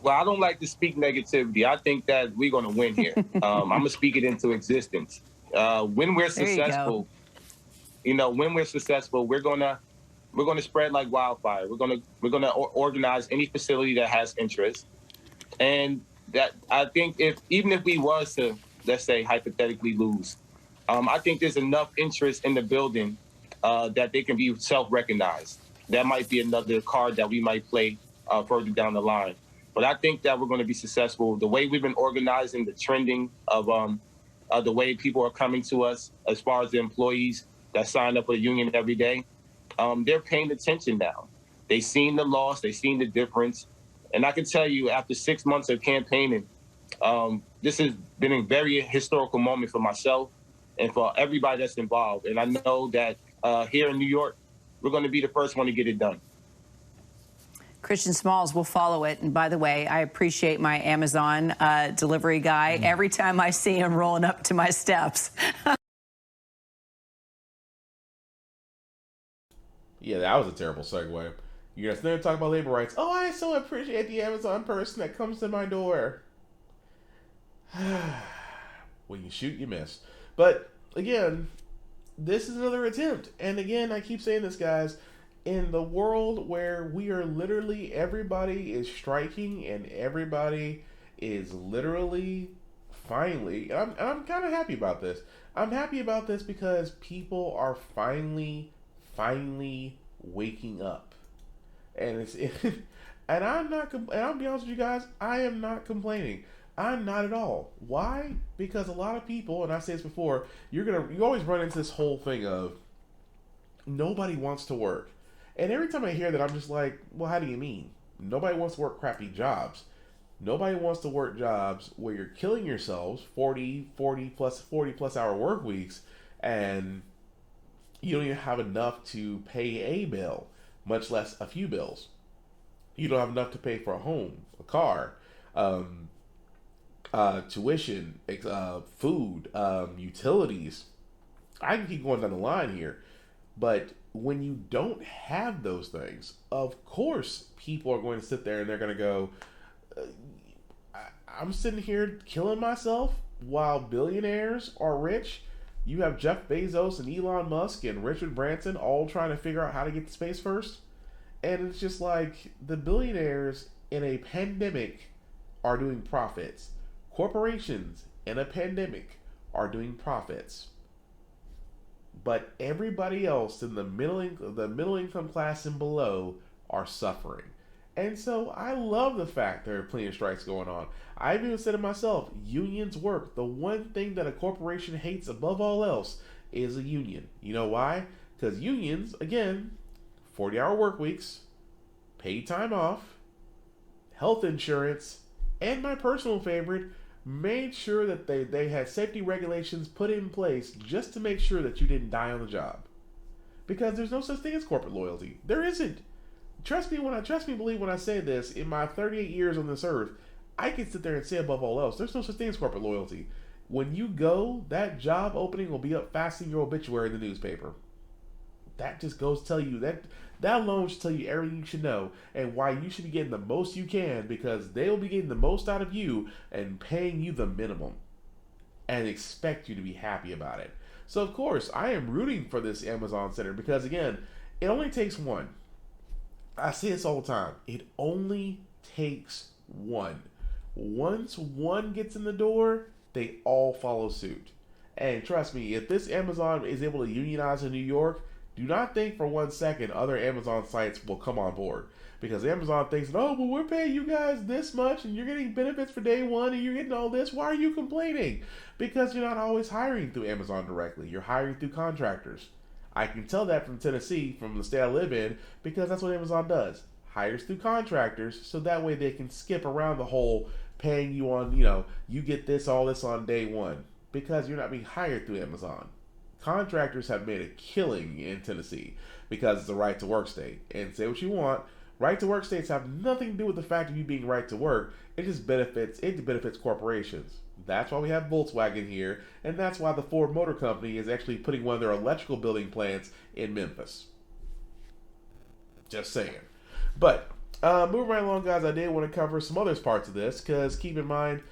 Well, I don't like to speak negativity. I think that we're going to win here. I'm going to speak it into existence. When we're successful, when we're successful, we're gonna spread like wildfire. We're gonna organize any facility that has interest, and that I think even if we was to, let's say, hypothetically lose, I think there's enough interest in the building that they can be self-recognized. That might be another card that we might play further down the line. But I think that we're going to be successful. The way we've been organizing, the trending of the way people are coming to us, as far as the employees that sign up for the union every day, they're paying attention now. They've seen the loss, they've seen the difference. And I can tell you, after 6 months of campaigning, this has been a very historical moment for myself and for everybody that's involved. And I know that here in New York, we're going to be the first one to get it done. Christian Smalls will follow it. And by the way, I appreciate my Amazon delivery guy every time I see him rolling up to my steps. Yeah, that was a terrible segue. You're going to talk about labor rights. Oh, I so appreciate the Amazon person that comes to my door. When you shoot, you miss. But again, this is another attempt. And again, I keep saying this, guys. In the world where we are literally, everybody is striking and everybody is literally finally, and I'm kind of happy about this. I'm happy about this because people are finally waking up. And and I'll be honest with you guys, I am not complaining. I'm not at all. Why? Because a lot of people, and I say this before, you always run into this whole thing of nobody wants to work. And every time I hear that, I'm just like, well, how do you mean? Nobody wants to work crappy jobs. Nobody wants to work jobs where you're killing yourselves 40 plus hour work weeks, and you don't even have enough to pay a bill, much less a few bills. You don't have enough to pay for a home, a car, tuition, food, utilities. I can keep going down the line here. But when you don't have those things, of course, people are going to sit there and they're going to go, I'm sitting here killing myself while billionaires are rich. You have Jeff Bezos and Elon Musk and Richard Branson all trying to figure out how to get to space first. And it's just like the billionaires in a pandemic are doing profits. Corporations in a pandemic are doing profits. But everybody else in the middle income class and below are suffering. And so I love the fact there are plenty of strikes going on. I've even said to myself, unions work. The one thing that a corporation hates above all else is a union. You know why? Because unions, again, 40-hour work weeks, paid time off, health insurance, and my personal favorite, made sure that they had safety regulations put in place just to make sure that you didn't die on the job. Because there's no such thing as corporate loyalty. There isn't. Trust me, believe when I say this, in my 38 years on this earth, I can sit there and say above all else, there's no such thing as corporate loyalty. When you go, that job opening will be up faster than your obituary in the newspaper. That just goes to tell you, that alone should tell you everything you should know and why you should be getting the most you can, because they will be getting the most out of you and paying you the minimum and expect you to be happy about it. So of course, I am rooting for this Amazon Center because again, it only takes one. I say this all the time. It only takes one. Once one gets in the door, they all follow suit. And trust me, if this Amazon is able to unionize in New York, do not think for 1 second other Amazon sites will come on board. Because Amazon thinks, oh, but we're paying you guys this much and you're getting benefits for day one and you're getting all this. Why are you complaining? Because you're not always hiring through Amazon directly. You're hiring through contractors. I can tell that from Tennessee, from the state I live in, because that's what Amazon does. Hires through contractors, so that way they can skip around the whole paying you on, you get this, all this on day one. Because you're not being hired through Amazon. Contractors have made a killing in Tennessee because it's a right to work state. And say what you want, right to work states have nothing to do with the fact of you being right to work. It just benefits corporations. That's why we have Volkswagen here, and that's why the Ford Motor Company is actually putting one of their electrical building plants in Memphis. Just saying. But moving right along, guys, I did want to cover some other parts of this, because keep in mind,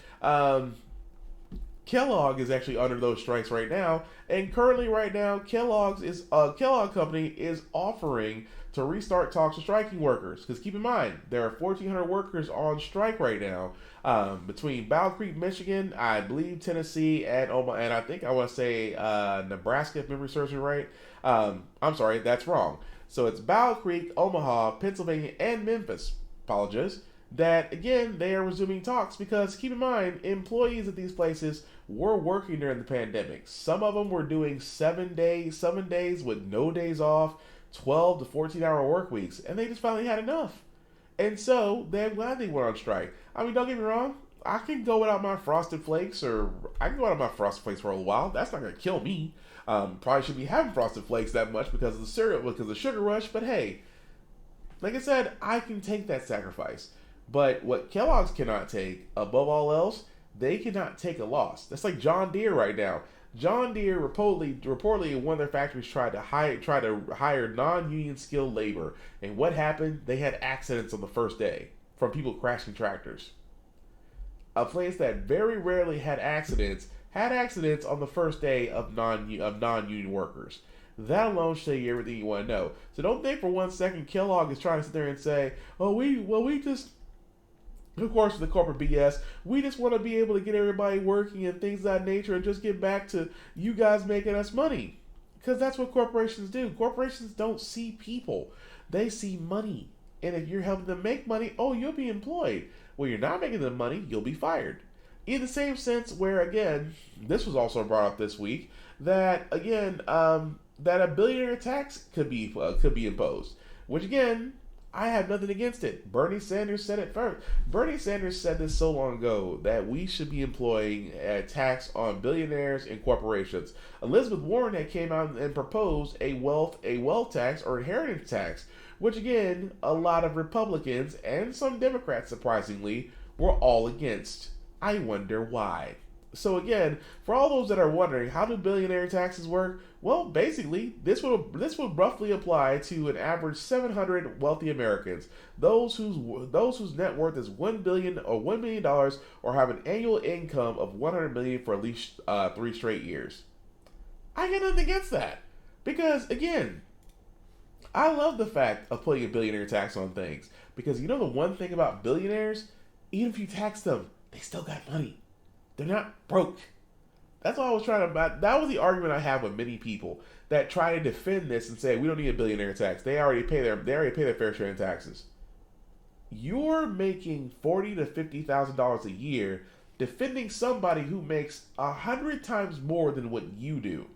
Kellogg is actually under those strikes right now, and currently right now, Kellogg Company is offering to restart talks with striking workers. Because keep in mind, there are 1,400 workers on strike right now between Battle Creek, Michigan, I believe Tennessee, and I think I want to say Nebraska, if memory serves me right. I'm sorry, that's wrong. So it's Battle Creek, Omaha, Pennsylvania, and Memphis. Apologies. That again, they are resuming talks because keep in mind, employees at these places were working during the pandemic. Some of them were doing 7 days with no days off, 12 to 14-hour work weeks, and they just finally had enough. And so they're glad they went on strike. I mean, don't get me wrong, I can go without my Frosted Flakes, or I can go without my Frosted Flakes for a while. That's not going to kill me. Probably shouldn't be having Frosted Flakes that much because of the cereal, because of the sugar rush. But hey, like I said, I can take that sacrifice. But what Kellogg's cannot take, above all else, they cannot take a loss. That's like John Deere right now. John Deere reportedly in one of their factories tried to hire non-union skilled labor. And what happened? They had accidents on the first day from people crashing tractors. A place that very rarely had accidents on the first day of non-union workers. That alone should tell you everything you want to know. So don't think for 1 second Kellogg is trying to sit there and say, we just, of course, the corporate BS, we just want to be able to get everybody working and things of that nature and just get back to you guys making us money. Because that's what corporations do. Corporations don't see people. They see money. And if you're helping them make money, you'll be employed. Well, you're not making them money, you'll be fired. In the same sense where, again, this was also brought up this week, that, again, that a billionaire tax could be imposed. Which, again, I have nothing against it. Bernie Sanders said it first. Bernie Sanders said this so long ago that we should be employing a tax on billionaires and corporations. Elizabeth Warren had came out and proposed a wealth tax or inheritance tax, which again, a lot of Republicans and some Democrats, surprisingly, were all against. I wonder why. So again, for all those that are wondering, how do billionaire taxes work? Well, basically, this would roughly apply to an average 700 wealthy Americans, those whose net worth is $1 billion or $1 million, or have an annual income of $100 million for at least 3 straight years. I got nothing against that. Because, again, I love the fact of putting a billionaire tax on things. Because you know the one thing about billionaires? Even if you tax them, they still got money. They're not broke. That's what I was trying to... That was the argument I have with many people that try to defend this and say, we don't need a billionaire tax. They already pay their fair share in taxes. You're making $40,000 to $50,000 a year defending somebody who makes 100 times more than what you do.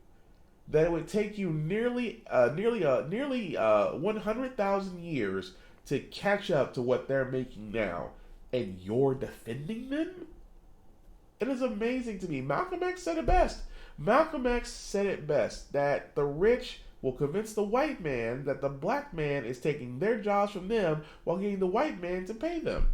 That it would take you nearly 100,000 years to catch up to what they're making now, and you're defending them? It is amazing to me. Malcolm X said it best. Malcolm X said it best, that the rich will convince the white man that the black man is taking their jobs from them while getting the white man to pay them.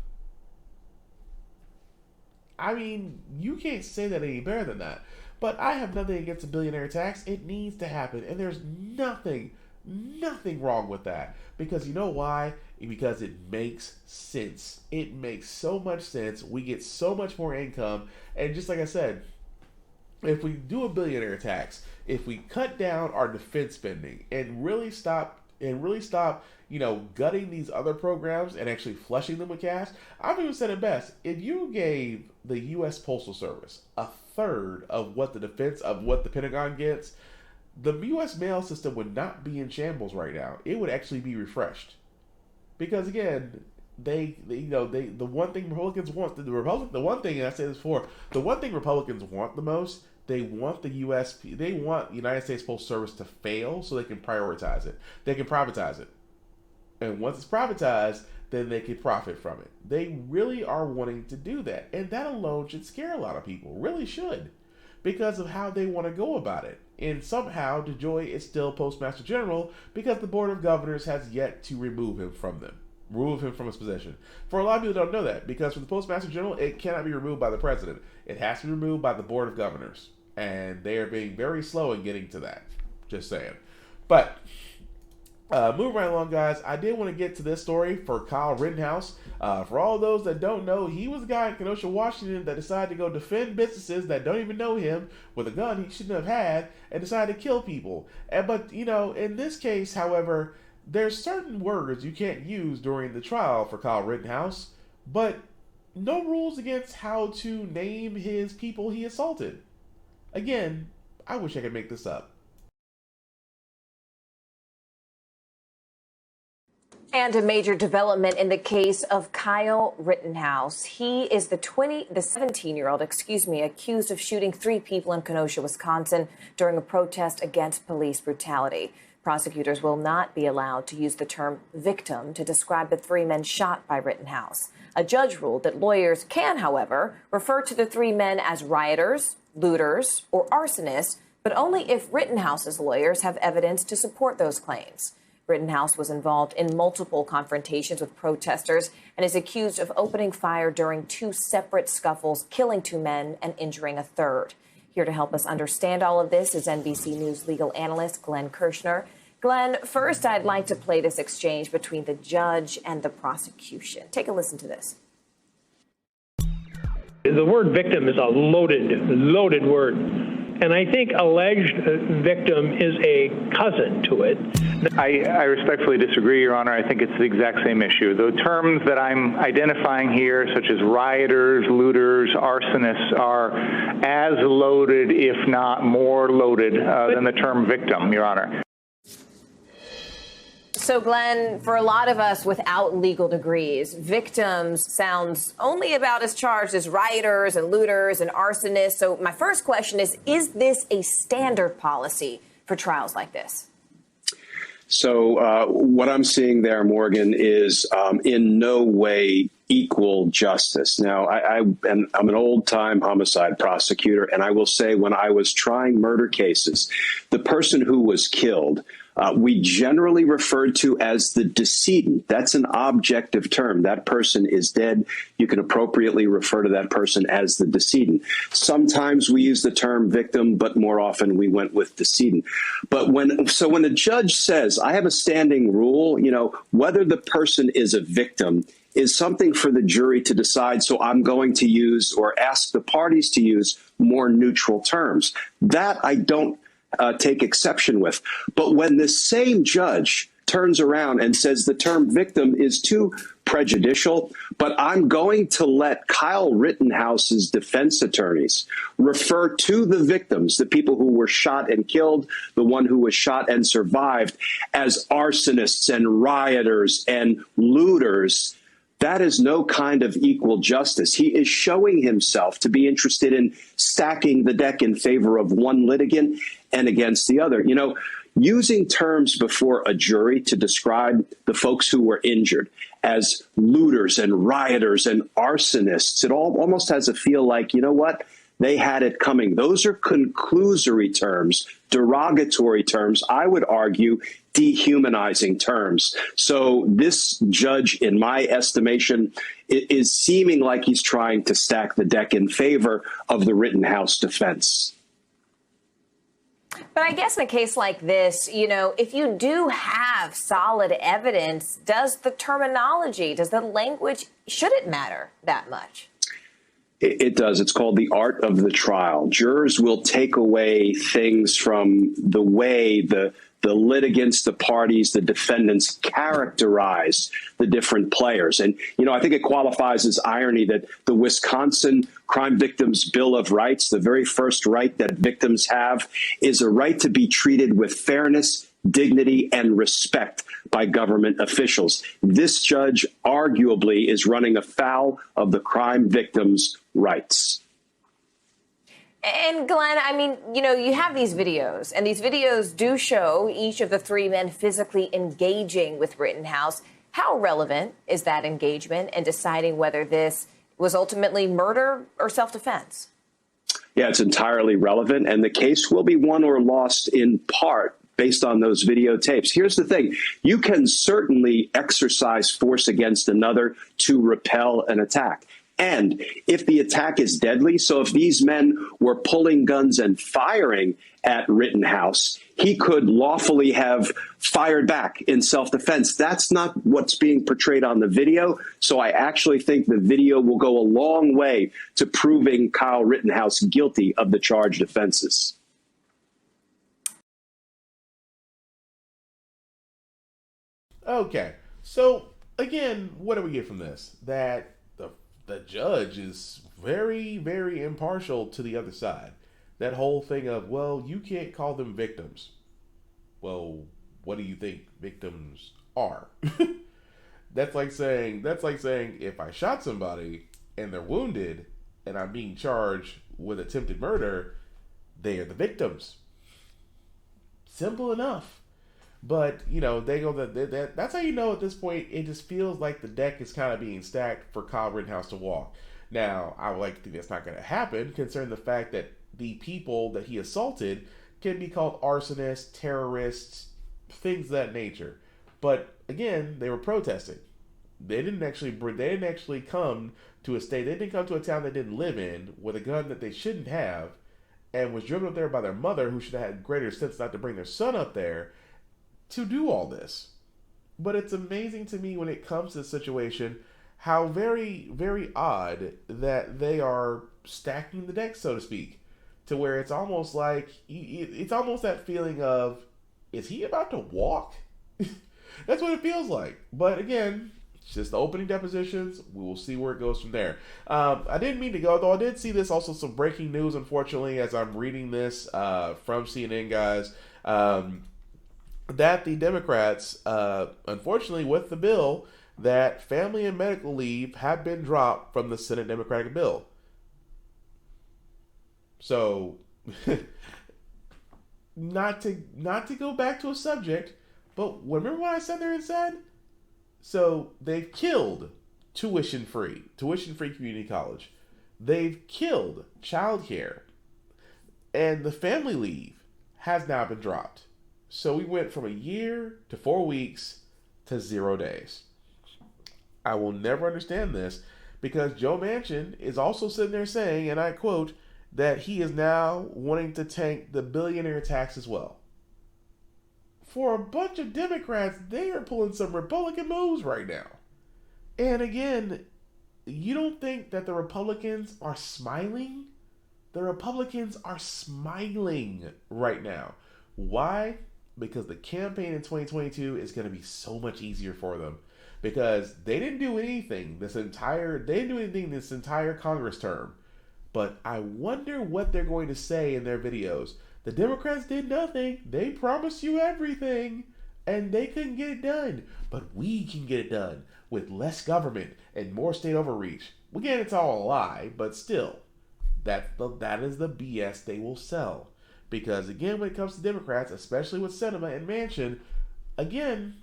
I mean, you can't say that any better than that. But I have nothing against a billionaire tax. It needs to happen. And there's nothing wrong with that. Because you know why? Because it makes sense. It makes so much sense. We get so much more income. And just like I said, if we do a billionaire tax, if we cut down our defense spending and really stop, gutting these other programs and actually flushing them with cash, I've even said it best. If you gave the U.S. Postal Service a third of what the Pentagon gets, the U.S. mail system would not be in shambles right now. It would actually be refreshed. Because again, the one thing Republicans want, the one thing, and I say this before, the one thing Republicans want the most, they want the United States Postal Service to fail so they can prioritize it. They can privatize it. And once it's privatized, then they can profit from it. They really are wanting to do that. And that alone should scare a lot of people. Really should. Because of how they want to go about it. And somehow, DeJoy is still Postmaster General because the Board of Governors has yet to remove him from his position. For a lot of people who don't know that, because for the Postmaster General, it cannot be removed by the President. It has to be removed by the Board of Governors. And they are being very slow in getting to that. Just saying. But, moving right along, guys, I did want to get to this story for Kyle Rittenhouse. For all those that don't know, he was a guy in Kenosha, Washington that decided to go defend businesses that don't even know him with a gun he shouldn't have had and decided to kill people. But, in this case, however, there's certain words you can't use during the trial for Kyle Rittenhouse, but no rules against how to name his people he assaulted. Again, I wish I could make this up. And a major development in the case of Kyle Rittenhouse. He is the 17-year-old, accused of shooting 3 people in Kenosha, Wisconsin during a protest against police brutality. Prosecutors will not be allowed to use the term victim to describe the 3 men shot by Rittenhouse. A judge ruled that lawyers can, however, refer to the 3 men as rioters, looters, or arsonists, but only if Rittenhouse's lawyers have evidence to support those claims. Rittenhouse was involved in multiple confrontations with protesters and is accused of opening fire during 2 separate scuffles, killing 2 men and injuring a 3rd. Here to help us understand all of this is NBC News legal analyst Glenn Kirshner. Glenn, first I'd like to play this exchange between the judge and the prosecution. Take a listen to this. The word victim is a loaded word. And I think alleged victim is a cousin to it. I respectfully disagree, Your Honor. I think it's the exact same issue. The terms that I'm identifying here, such as rioters, looters, arsonists, are as loaded, if not more loaded, than the term victim, Your Honor. So, Glenn, for a lot of us without legal degrees, victims sounds only about as charged as rioters and looters and arsonists. So my first question is this a standard policy for trials like this? So what I'm seeing there, Morgan, is in no way equal justice. Now, I'm an old-time homicide prosecutor, and I will say when I was trying murder cases, the person who was killed, we generally referred to as the decedent. That's an objective term. That person is dead. You can appropriately refer to that person as the decedent. Sometimes we use the term victim, but more often we went with decedent. But when the judge says, I have a standing rule, whether the person is a victim is something for the jury to decide. So I'm going to use or ask the parties to use more neutral terms. That I don't take exception with. But when the same judge turns around and says the term victim is too prejudicial, but I'm going to let Kyle Rittenhouse's defense attorneys refer to the victims, the people who were shot and killed, the one who was shot and survived, as arsonists and rioters and looters, that is no kind of equal justice. He is showing himself to be interested in stacking the deck in favor of one litigant and against the other. You know, using terms before a jury to describe the folks who were injured as looters and rioters and arsonists, it all almost has a feel like, you know what, they had it coming. Those are conclusory terms, derogatory terms, I would argue dehumanizing terms. So this judge, in my estimation, is seeming like he's trying to stack the deck in favor of the Rittenhouse defense. But I guess in a case like this, you know, if you do have solid evidence, does the terminology, does the language, should it matter that much? It does. It's called the art of the trial. Jurors will take away things from the way the litigants, the parties, the defendants characterize the different players. And, you know, I think it qualifies as irony that the Wisconsin Crime Victims Bill of Rights, the very first right that victims have, is a right to be treated with fairness, dignity, and respect by government officials. This judge arguably is running afoul of the crime victims' rights. And Glenn, I mean, you know, you have these videos, and these videos do show each of the three men physically engaging with Rittenhouse. How relevant is that engagement in deciding whether this was ultimately murder or self-defense? Yeah, it's entirely relevant, and the case will be won or lost in part based on those videotapes. Here's the thing. You can certainly exercise force against another to repel an attack. And if the attack is deadly, so if these men were pulling guns and firing at Rittenhouse, he could lawfully have fired back in self-defense. That's not what's being portrayed on the video. So I actually think the video will go a long way to proving Kyle Rittenhouse guilty of the charged offenses. Okay, so again, what do we get from this? That the judge is very, very impartial to the other side. That whole thing of, well, you can't call them victims. Well, what do you think victims are? That's like saying if I shot somebody and they're wounded and I'm being charged with attempted murder, they are the victims. Simple enough. But, you know, they go that's how you know at this point it just feels like the deck is kind of being stacked for Kyle Rittenhouse to walk. Now, I would like to think that's not going to happen, considering the fact that the people that he assaulted can be called arsonists, terrorists, things of that nature. But again, they were protesting. They didn't actually come to a state. They didn't come to a town they didn't live in with a gun that they shouldn't have, and was driven up there by their mother, who should have had greater sense not to bring their son up there to do all this. But it's amazing to me when it comes to this situation how very, very odd that they are stacking the deck, so to speak, to where it's almost like, it's almost that feeling of, is he about to walk? That's what it feels like. But again, it's just the opening depositions. We will see where it goes from there. I didn't mean to go, though. I did see this also, some breaking news, unfortunately, as I'm reading this from CNN, guys. That the Democrats, unfortunately, with the bill, that family and medical leave have been dropped from the Senate Democratic bill. So, not to go back to a subject, but remember what I said there and said? So, they've killed tuition-free community college. They've killed childcare. And the family leave has now been dropped. So we went from a year to 4 weeks to 0 days. I will never understand this because Joe Manchin is also sitting there saying, and I quote, that he is now wanting to tank the billionaire tax as well. For a bunch of Democrats, they are pulling some Republican moves right now. And again, you don't think that the Republicans are smiling? The Republicans are smiling right now. Why? Because the campaign in 2022 is going to be so much easier for them, because they didn't do anything this entire Congress term. But I wonder what they're going to say in their videos. The Democrats did nothing. They promised you everything, and they couldn't get it done. But we can get it done with less government and more state overreach. Again, it's all a lie, but still, that is the BS they will sell. Because again, when it comes to Democrats, especially with Sinema and Manchin, again,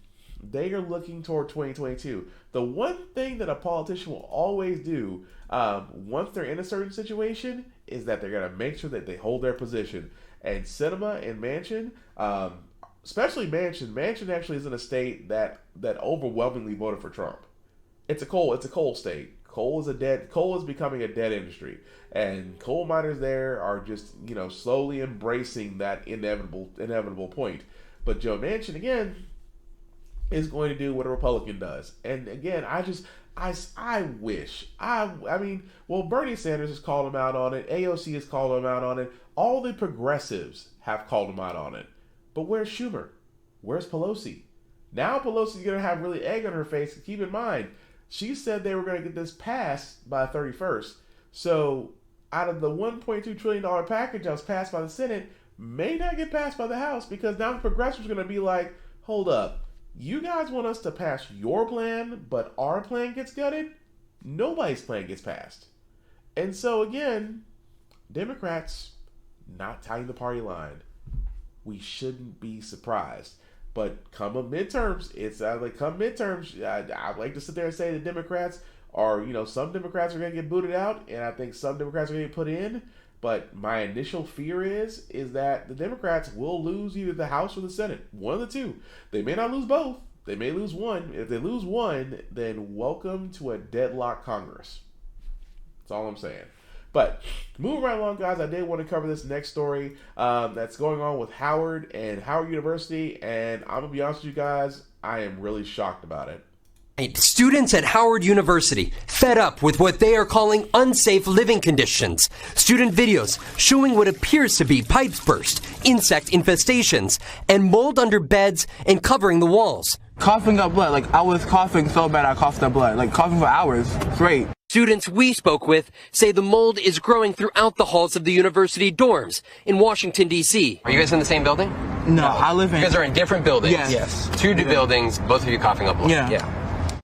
they are looking toward 2022. The one thing that a politician will always do once they're in a certain situation is that they're going to make sure that they hold their position. And Sinema and Manchin, especially Manchin actually is in a state that overwhelmingly voted for Trump. It's a coal state. Coal is becoming a dead industry, and coal miners there are just slowly embracing that inevitable point. But Joe Manchin again is going to do what a Republican does, and again I wish Bernie Sanders has called him out on it. AOC has called him out on it. All the progressives have called him out on it. But where's Schumer? Where's Pelosi? Now Pelosi's going to have really egg on her face. Keep in mind, she said they were going to get this passed by 31st. So out of the $1.2 trillion package that was passed by the Senate, may not get passed by the House, because now the progressives are going to be like, hold up, you guys want us to pass your plan, but our plan gets gutted? Nobody's plan gets passed. And so again, Democrats not tying the party line. We shouldn't be surprised. But come midterms, I'd like to sit there and say the Democrats are, some Democrats are going to get booted out, and I think some Democrats are going to get put in. But my initial fear is that the Democrats will lose either the House or the Senate. One of the two. They may not lose both. They may lose one. If they lose one, then welcome to a deadlock Congress. That's all I'm saying. But moving right along, guys, I did want to cover this next story that's going on with Howard and Howard University. And I'm going to be honest with you guys, I am really shocked about it. Students at Howard University fed up with what they are calling unsafe living conditions. Student videos showing what appears to be pipes burst, insect infestations, and mold under beds and covering the walls. Coughing up blood. I was coughing so bad I coughed up blood. Coughing for hours straight. Students we spoke with say the mold is growing throughout the halls of the university dorms in Washington, D.C. Are you guys in the same building? No, I live in... You guys are in different buildings? Yes. Two buildings, both of you coughing up blood? Yeah.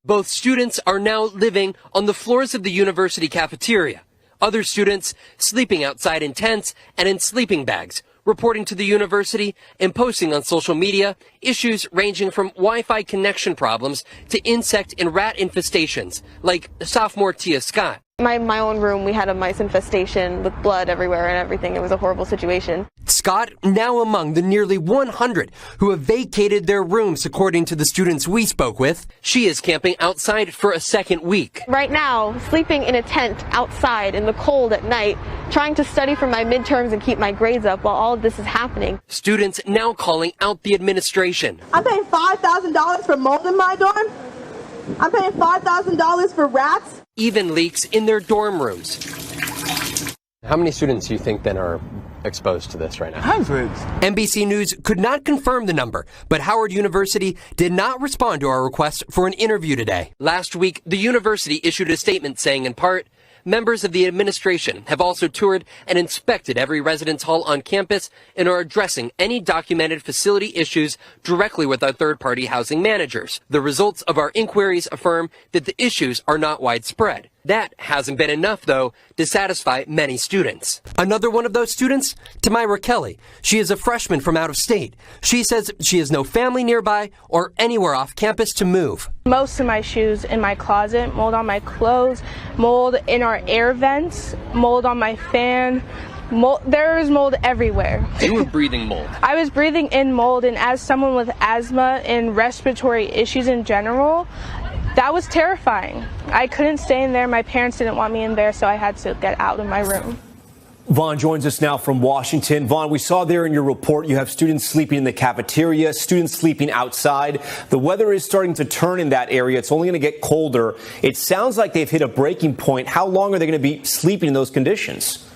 Both students are now living on the floors of the university cafeteria. Other students sleeping outside in tents and in sleeping bags, reporting to the university and posting on social media issues ranging from Wi-Fi connection problems to insect and rat infestations, like sophomore Tia Scott. My own room, we had a mice infestation with blood everywhere and everything. It was a horrible situation. Scott now among the nearly 100 who have vacated their rooms, according to the students we spoke with. She is camping outside for a second week. Right now, sleeping in a tent outside in the cold at night, trying to study for my midterms and keep my grades up while all of this is happening. Students now calling out the administration. I'm paying $5,000 for mold in my dorm. I'm paying $5,000 for rats. Even leaks in their dorm rooms. How many students do you think then are exposed to this right now? Hundreds. NBC News could not confirm the number, but Howard University did not respond to our request for an interview today. Last week, the university issued a statement saying, in part, members of the administration have also toured and inspected every residence hall on campus and are addressing any documented facility issues directly with our third-party housing managers. The results of our inquiries affirm that the issues are not widespread. That hasn't been enough, though, to satisfy many students. Another one of those students, Tamira Kelly. She is a freshman from out of state. She says she has no family nearby or anywhere off campus to move. Most of my shoes in my closet, mold on my clothes, mold in our air vents, mold on my fan. There is mold everywhere. You were breathing mold. I was breathing in mold, and as someone with asthma and respiratory issues in general, that was terrifying. I couldn't stay in there. My parents didn't want me in there, so I had to get out of my room. Vaughn joins us now from Washington. Vaughn, we saw there in your report you have students sleeping in the cafeteria, students sleeping outside. The weather is starting to turn in that area. It's only going to get colder. It sounds like they've hit a breaking point. How long are they going to be sleeping in those conditions?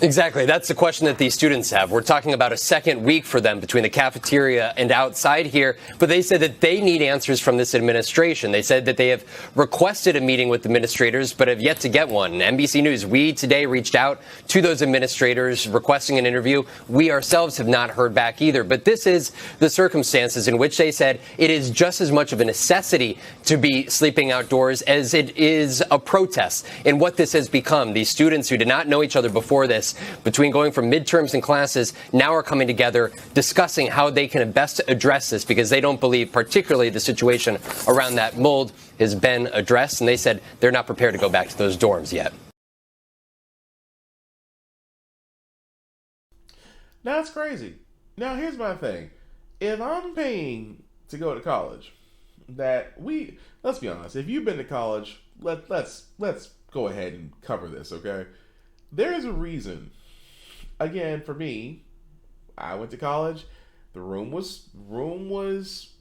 Exactly. That's the question that these students have. We're talking about a second week for them between the cafeteria and outside here. But they said that they need answers from this administration. They said that they have requested a meeting with administrators, but have yet to get one. NBC News, we today reached out to those administrators requesting an interview. We ourselves have not heard back either. But this is the circumstances in which they said it is just as much of a necessity to be sleeping outdoors as it is a protest. And what this has become, these students who did not know each other before this, between going from midterms and classes, now are coming together discussing how they can best address this, because they don't believe particularly the situation around that mold has been addressed. And they said they're not prepared to go back to those dorms yet. Now it's crazy. Now here's my thing. If I'm paying to go to college, let's be honest, if you've been to college, let's go ahead and cover this, okay? There's a reason. Again, for me, I went to college. The room was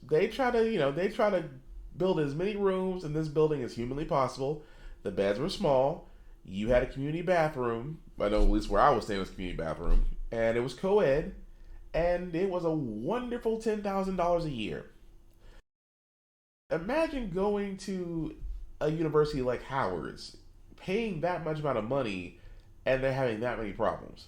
they try to build as many rooms in this building as humanly possible. The beds were small. You had a community bathroom. I know at least where I was staying was a community bathroom, and it was co-ed, and it was a wonderful $10,000 a year. Imagine going to a university like Howard's, paying that much amount of money, and they're having that many problems.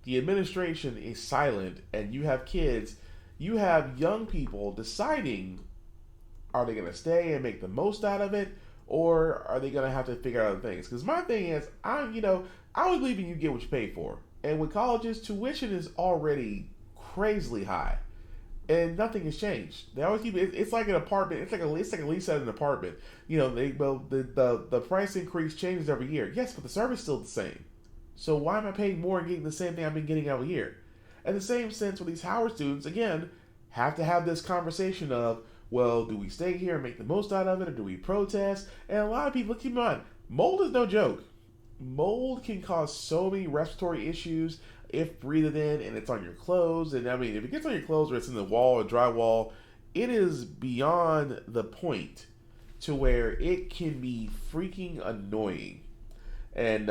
The administration is silent, and you have kids, you have young people deciding, are they going to stay and make the most out of it, or are they going to have to figure out other things? Because my thing is, I was believing you get what you pay for. And with colleges, tuition is already crazily high, and nothing has changed. They always keep it. It's like an apartment. It's like a lease at an apartment. The price increase changes every year. Yes, but the service is still the same. So why am I paying more and getting the same thing I've been getting every year? In the same sense, with these Howard students, again, have to have this conversation of, well, do we stay here and make the most out of it, or do we protest? And a lot of people, keep in mind, mold is no joke. Mold can cause so many respiratory issues if breathed in and it's on your clothes. And I mean, if it gets on your clothes or it's in the wall or drywall, it is beyond the point to where it can be freaking annoying. And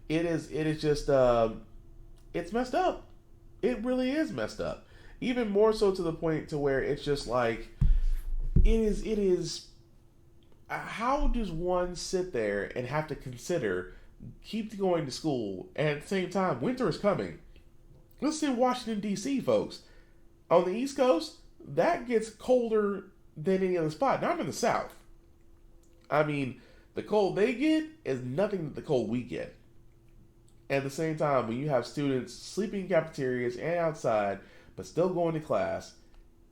it is just it's messed up. It really is messed up. Even more so to the point to where it's just like it is how does one sit there and have to consider keep going to school, and at the same time winter is coming? Let's say Washington D.C., folks. On the East Coast, that gets colder than any other spot. Not in the South. I mean, the cold they get is nothing to the cold we get. At the same time, when you have students sleeping in cafeterias and outside, but still going to class,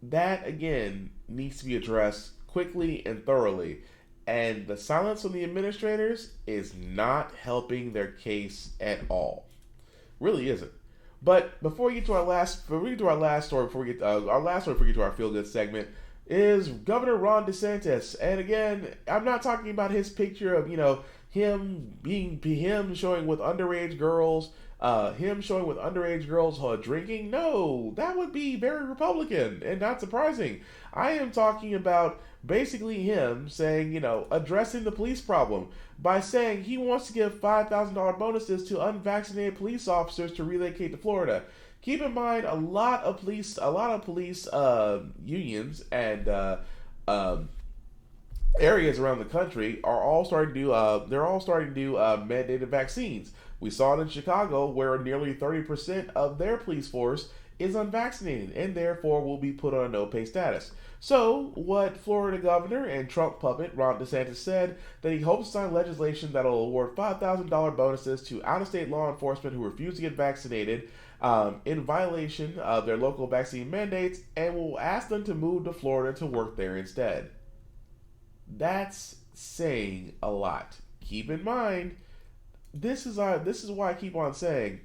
that again needs to be addressed quickly and thoroughly. And the silence from the administrators is not helping their case at all. Really isn't. But before we get to our last story, before we get to our feel good segment, is Governor Ron DeSantis. And again, I'm not talking about his picture of him showing with underage girls, drinking. No, that would be very Republican and not surprising. I am talking about basically him saying, addressing the police problem by saying he wants to give $5,000 bonuses to unvaccinated police officers to relocate to Florida. Keep in mind, a lot of police unions and areas around the country are all starting to do mandated vaccines. We saw it in Chicago, where nearly 30% of their police force is unvaccinated and therefore will be put on a no-pay status. So, what Florida governor and Trump puppet Ron DeSantis said that he hopes to sign legislation that will award $5,000 bonuses to out-of-state law enforcement who refuse to get vaccinated in violation of their local vaccine mandates, and will ask them to move to Florida to work there instead. That's saying a lot. Keep in mind, this is why I keep on saying,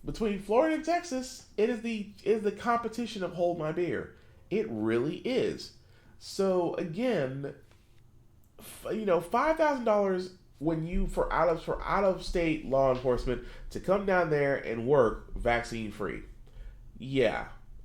between Florida and Texas, it is the competition of hold my beer. It really is. So again, $5,000 for out of state law enforcement to come down there and work vaccine free. Yeah,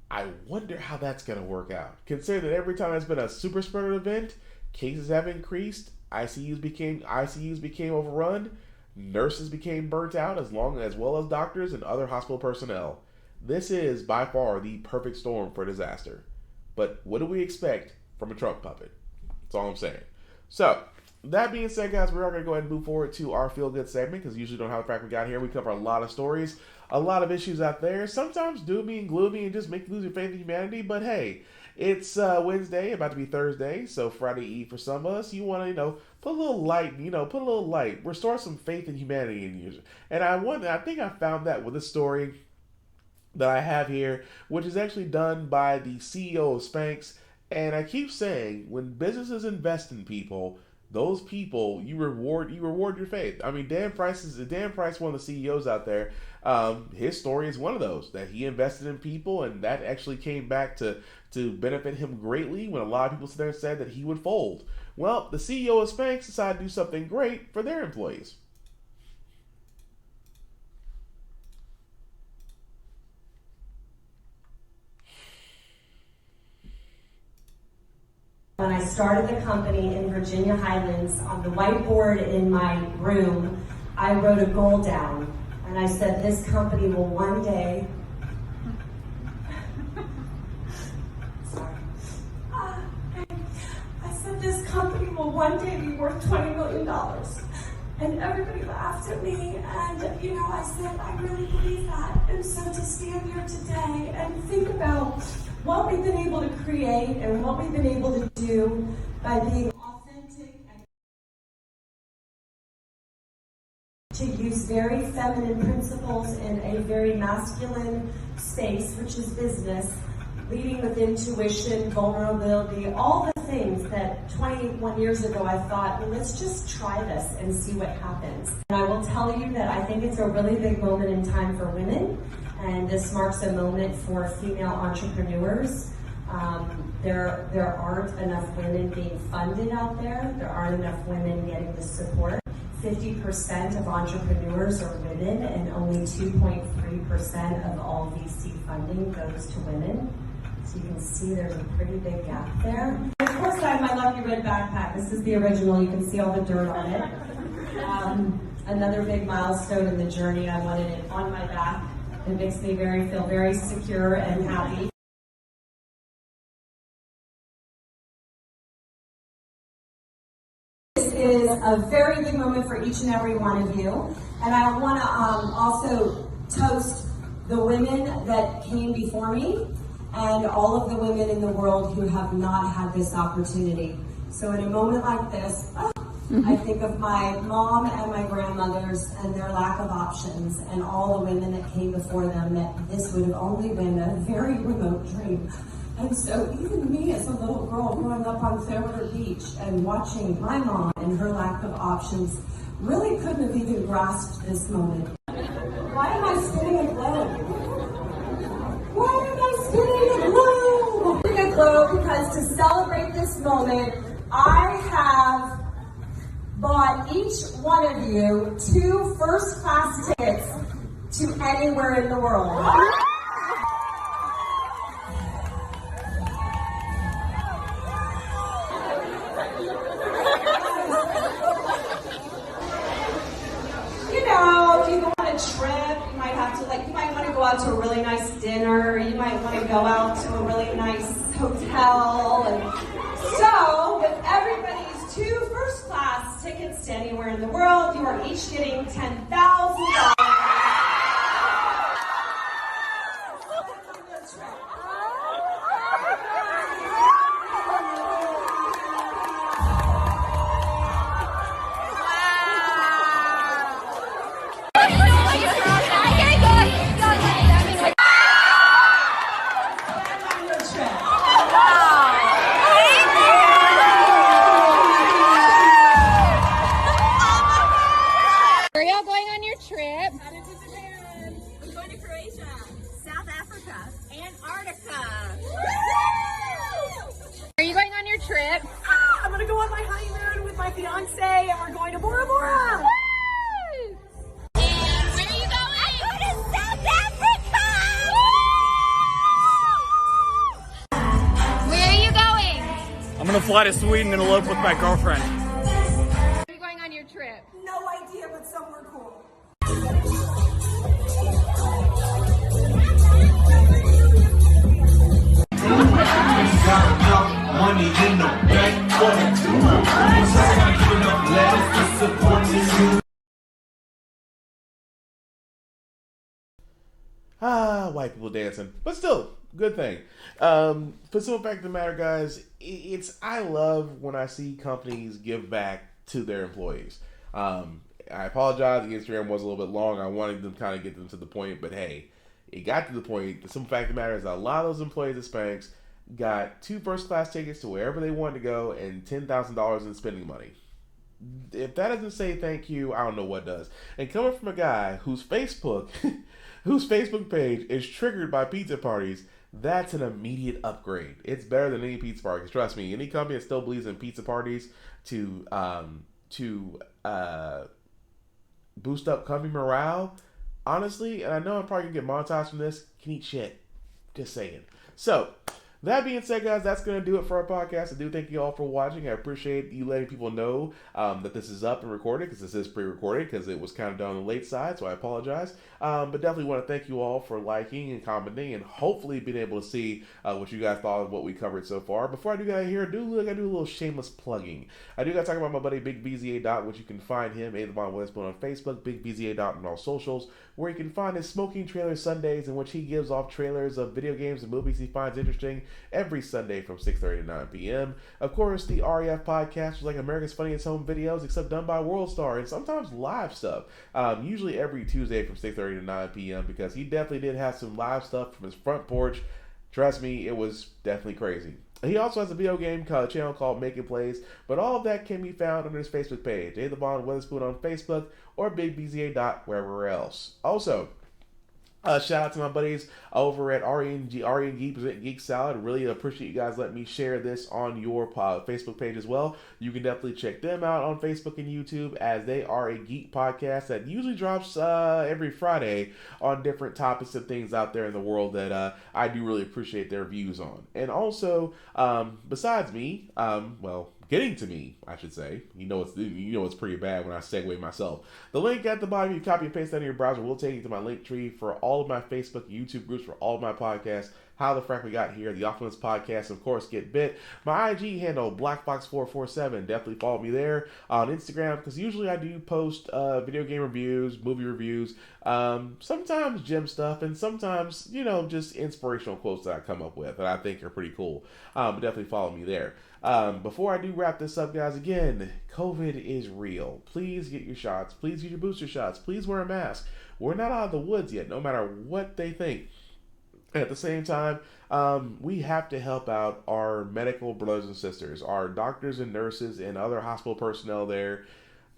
I wonder how that's gonna work out. Considering that every time there's been a super spreader event, cases have increased, ICUs became overrun. Nurses became burnt out as well as doctors and other hospital personnel. This is by far the perfect storm for disaster. But what do we expect from a Trump puppet? That's all I'm saying. So, that being said, guys, we are going to go ahead and move forward to our Feel Good segment, because usually don't have the fact we got here. We cover a lot of stories, a lot of issues out there, sometimes doomy and gloomy and just make you lose your faith in humanity. But hey, it's Wednesday, about to be Thursday, so Friday Eve for some of us. You want to, put a little light, restore some faith in humanity in you. And I think I found that with a story that I have here, which is actually done by the CEO of Spanx. And I keep saying, when businesses invest in people, those people, you reward your faith. I mean, Dan Price, one of the CEOs out there. His story is one of those, that he invested in people, and that actually came back to benefit him greatly when a lot of people sit there and said that he would fold. Well, the CEO of Spanx decided to do something great for their employees. When I started the company in Virginia Highlands, on the whiteboard in my room, I wrote a goal down. And I said, this company will one day... Sorry. I said, this company will one day be worth $20 million. And everybody laughed at me. And, I said, I really believe that. And so to stand here today and think about what we've been able to create and what we've been able to do by being authentic and to use very feminine principles in a very masculine space, which is business, leading with intuition, vulnerability, all the things that 21 years ago I thought, well, let's just try this and see what happens. And I will tell you that I think it's a really big moment in time for women. And this marks a moment for female entrepreneurs. There aren't enough women being funded out there. There aren't enough women getting the support. 50% of entrepreneurs are women, and only 2.3% of all VC funding goes to women. So you can see there's a pretty big gap there. Of course, I have my Lucky Red backpack. This is the original. You can see all the dirt on it. Another big milestone in the journey. I wanted it on my back. It makes me feel very secure and happy. This is a very big moment for each and every one of you. And I want to also toast the women that came before me and all of the women in the world who have not had this opportunity. So in a moment like this, I think of my mom and my grandmothers and their lack of options, and all the women that came before them, that this would have only been a very remote dream. And so even me as a little girl growing up on Fairwater Beach and watching my mom and her lack of options really couldn't have even grasped this moment. Why am I spinning a globe? Why am I spinning a globe? I'm spinning a globe because to celebrate this moment, I have bought each one of you 2 first-class tickets to anywhere in the world. You go on a trip, you might have to, you might want to go out to a really nice dinner, you might want to go out to a really nice hotel, and so with everybody's 2 first-class tickets to anywhere in the world, you are each getting $10,000. I'm gonna go on my honeymoon with my fiance, and we're going to Bora Bora. And where are you going? I'm going to South Africa. Where are you going? I'm gonna fly to Sweden and elope with my girlfriend. Where are you going on your trip? No idea, but somewhere cool. money in the bank for the two. Just gotta get enough letters to support this. White people dancing, but still, good thing. For the simple fact of the matter, guys, I love when I see companies give back to their employees. I apologize, the Instagram was a little bit long. I wanted to kind of get them to the point, but hey, it got to the point. The simple fact of the matter is that a lot of those employees at Spanx got 2 first-class tickets to wherever they wanted to go and $10,000 in spending money. If that doesn't say thank you, I don't know what does. And coming from a guy whose Facebook page is triggered by pizza parties, that's an immediate upgrade. It's better than any pizza party. Trust me, any company that still believes in pizza parties to boost up company morale, honestly, and I know I'm probably gonna get monetized from this, can eat shit. Just saying. So, that being said, guys, that's going to do it for our podcast. I do thank you all for watching. I appreciate you letting people know that this is up and recorded, because this is pre-recorded, because it was kind of done on the late side, so I apologize. But definitely want to thank you all for liking and commenting, and hopefully being able to see what you guys thought of what we covered so far. Before I do get out of here, I do a little shameless plugging. I do got to talk about my buddy Big BZA Dot, which you can find him, A.The.Von Witherspoon on Facebook, Big BZA Dot on all socials, where you can find his Smoking Trailer Sundays, in which he gives off trailers of video games and movies he finds interesting every Sunday from 6:30 to 9 p.m. Of course, the REF podcast is like America's Funniest Home Videos, except done by WorldStar, and sometimes live stuff. Usually every Tuesday from 6:30 to 9 p.m. because he definitely did have some live stuff from his front porch. Trust me, it was definitely crazy. He also has a video game channel called Making Plays, but all of that can be found under his Facebook page, A.The.Von Witherspoon on Facebook, or Big BZA Dot wherever else. Also, shout out to my buddies over at RE&G Geek Salad. Really appreciate you guys letting me share this on your Facebook page as well. You can definitely check them out on Facebook and YouTube, as they are a geek podcast that usually drops every Friday on different topics and things out there in the world that I do really appreciate their views on. And also, besides me, getting to me, I should say. You know it's pretty bad when I segue myself. The link at the bottom, you copy and paste that in your browser, will take you to my link tree for all of my Facebook and YouTube groups, for all of my podcasts, How the Frack We Got Here, the Offense Podcast, of course, Get Bit. My IG handle, BlackFox447. Definitely follow me there on Instagram, because usually I do post video game reviews, movie reviews, sometimes gym stuff, and sometimes, just inspirational quotes that I come up with that I think are pretty cool. But definitely follow me there. Before I do wrap this up, guys, again, COVID is real. Please get your shots. Please get your booster shots. Please wear a mask. We're not out of the woods yet, no matter what they think. At the same time, we have to help out our medical brothers and sisters. Our doctors and nurses and other hospital personnel there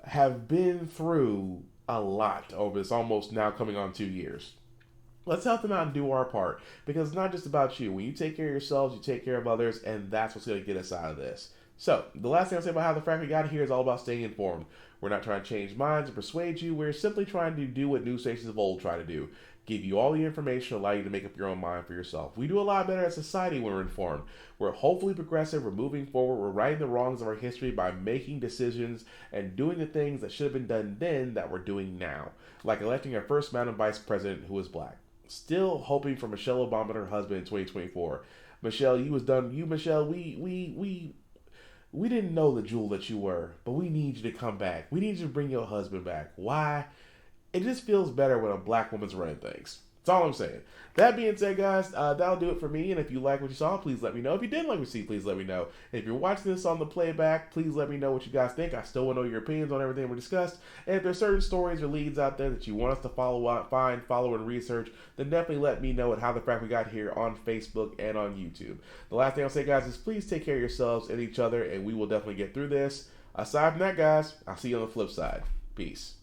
have been through a lot over this almost now coming on 2 years. Let's help them out and do our part, because it's not just about you. When you take care of yourselves, you take care of others, and that's what's going to get us out of this. So, the last thing I'll say about How the Frack We Got Here is all about staying informed. We're not trying to change minds or persuade you. We're simply trying to do what news stations of old try to do. Give you all the information, allow you to make up your own mind for yourself. We do a lot better as a society when we're informed. We're hopefully progressive. We're moving forward. We're righting the wrongs of our history by making decisions and doing the things that should have been done then that we're doing now. Like electing our first Madam Vice President who is black. Still hoping for Michelle Obama and her husband in 2024. Michelle, Michelle, we didn't know the jewel that you were, but we need you to come back. We need you to bring your husband back. Why? It just feels better when a black woman's running things. That's all I'm saying. That being said, guys, that'll do it for me. And if you like what you saw, please let me know. If you didn't like what you see, please let me know. And if you're watching this on the playback, please let me know what you guys think. I still want to know your opinions on everything we discussed. And if there's certain stories or leads out there that you want us to follow, and research, then definitely let me know at How the Frack We Got Here on Facebook and on YouTube. The last thing I'll say, guys, is please take care of yourselves and each other, and we will definitely get through this. Aside from that, guys, I'll see you on the flip side. Peace.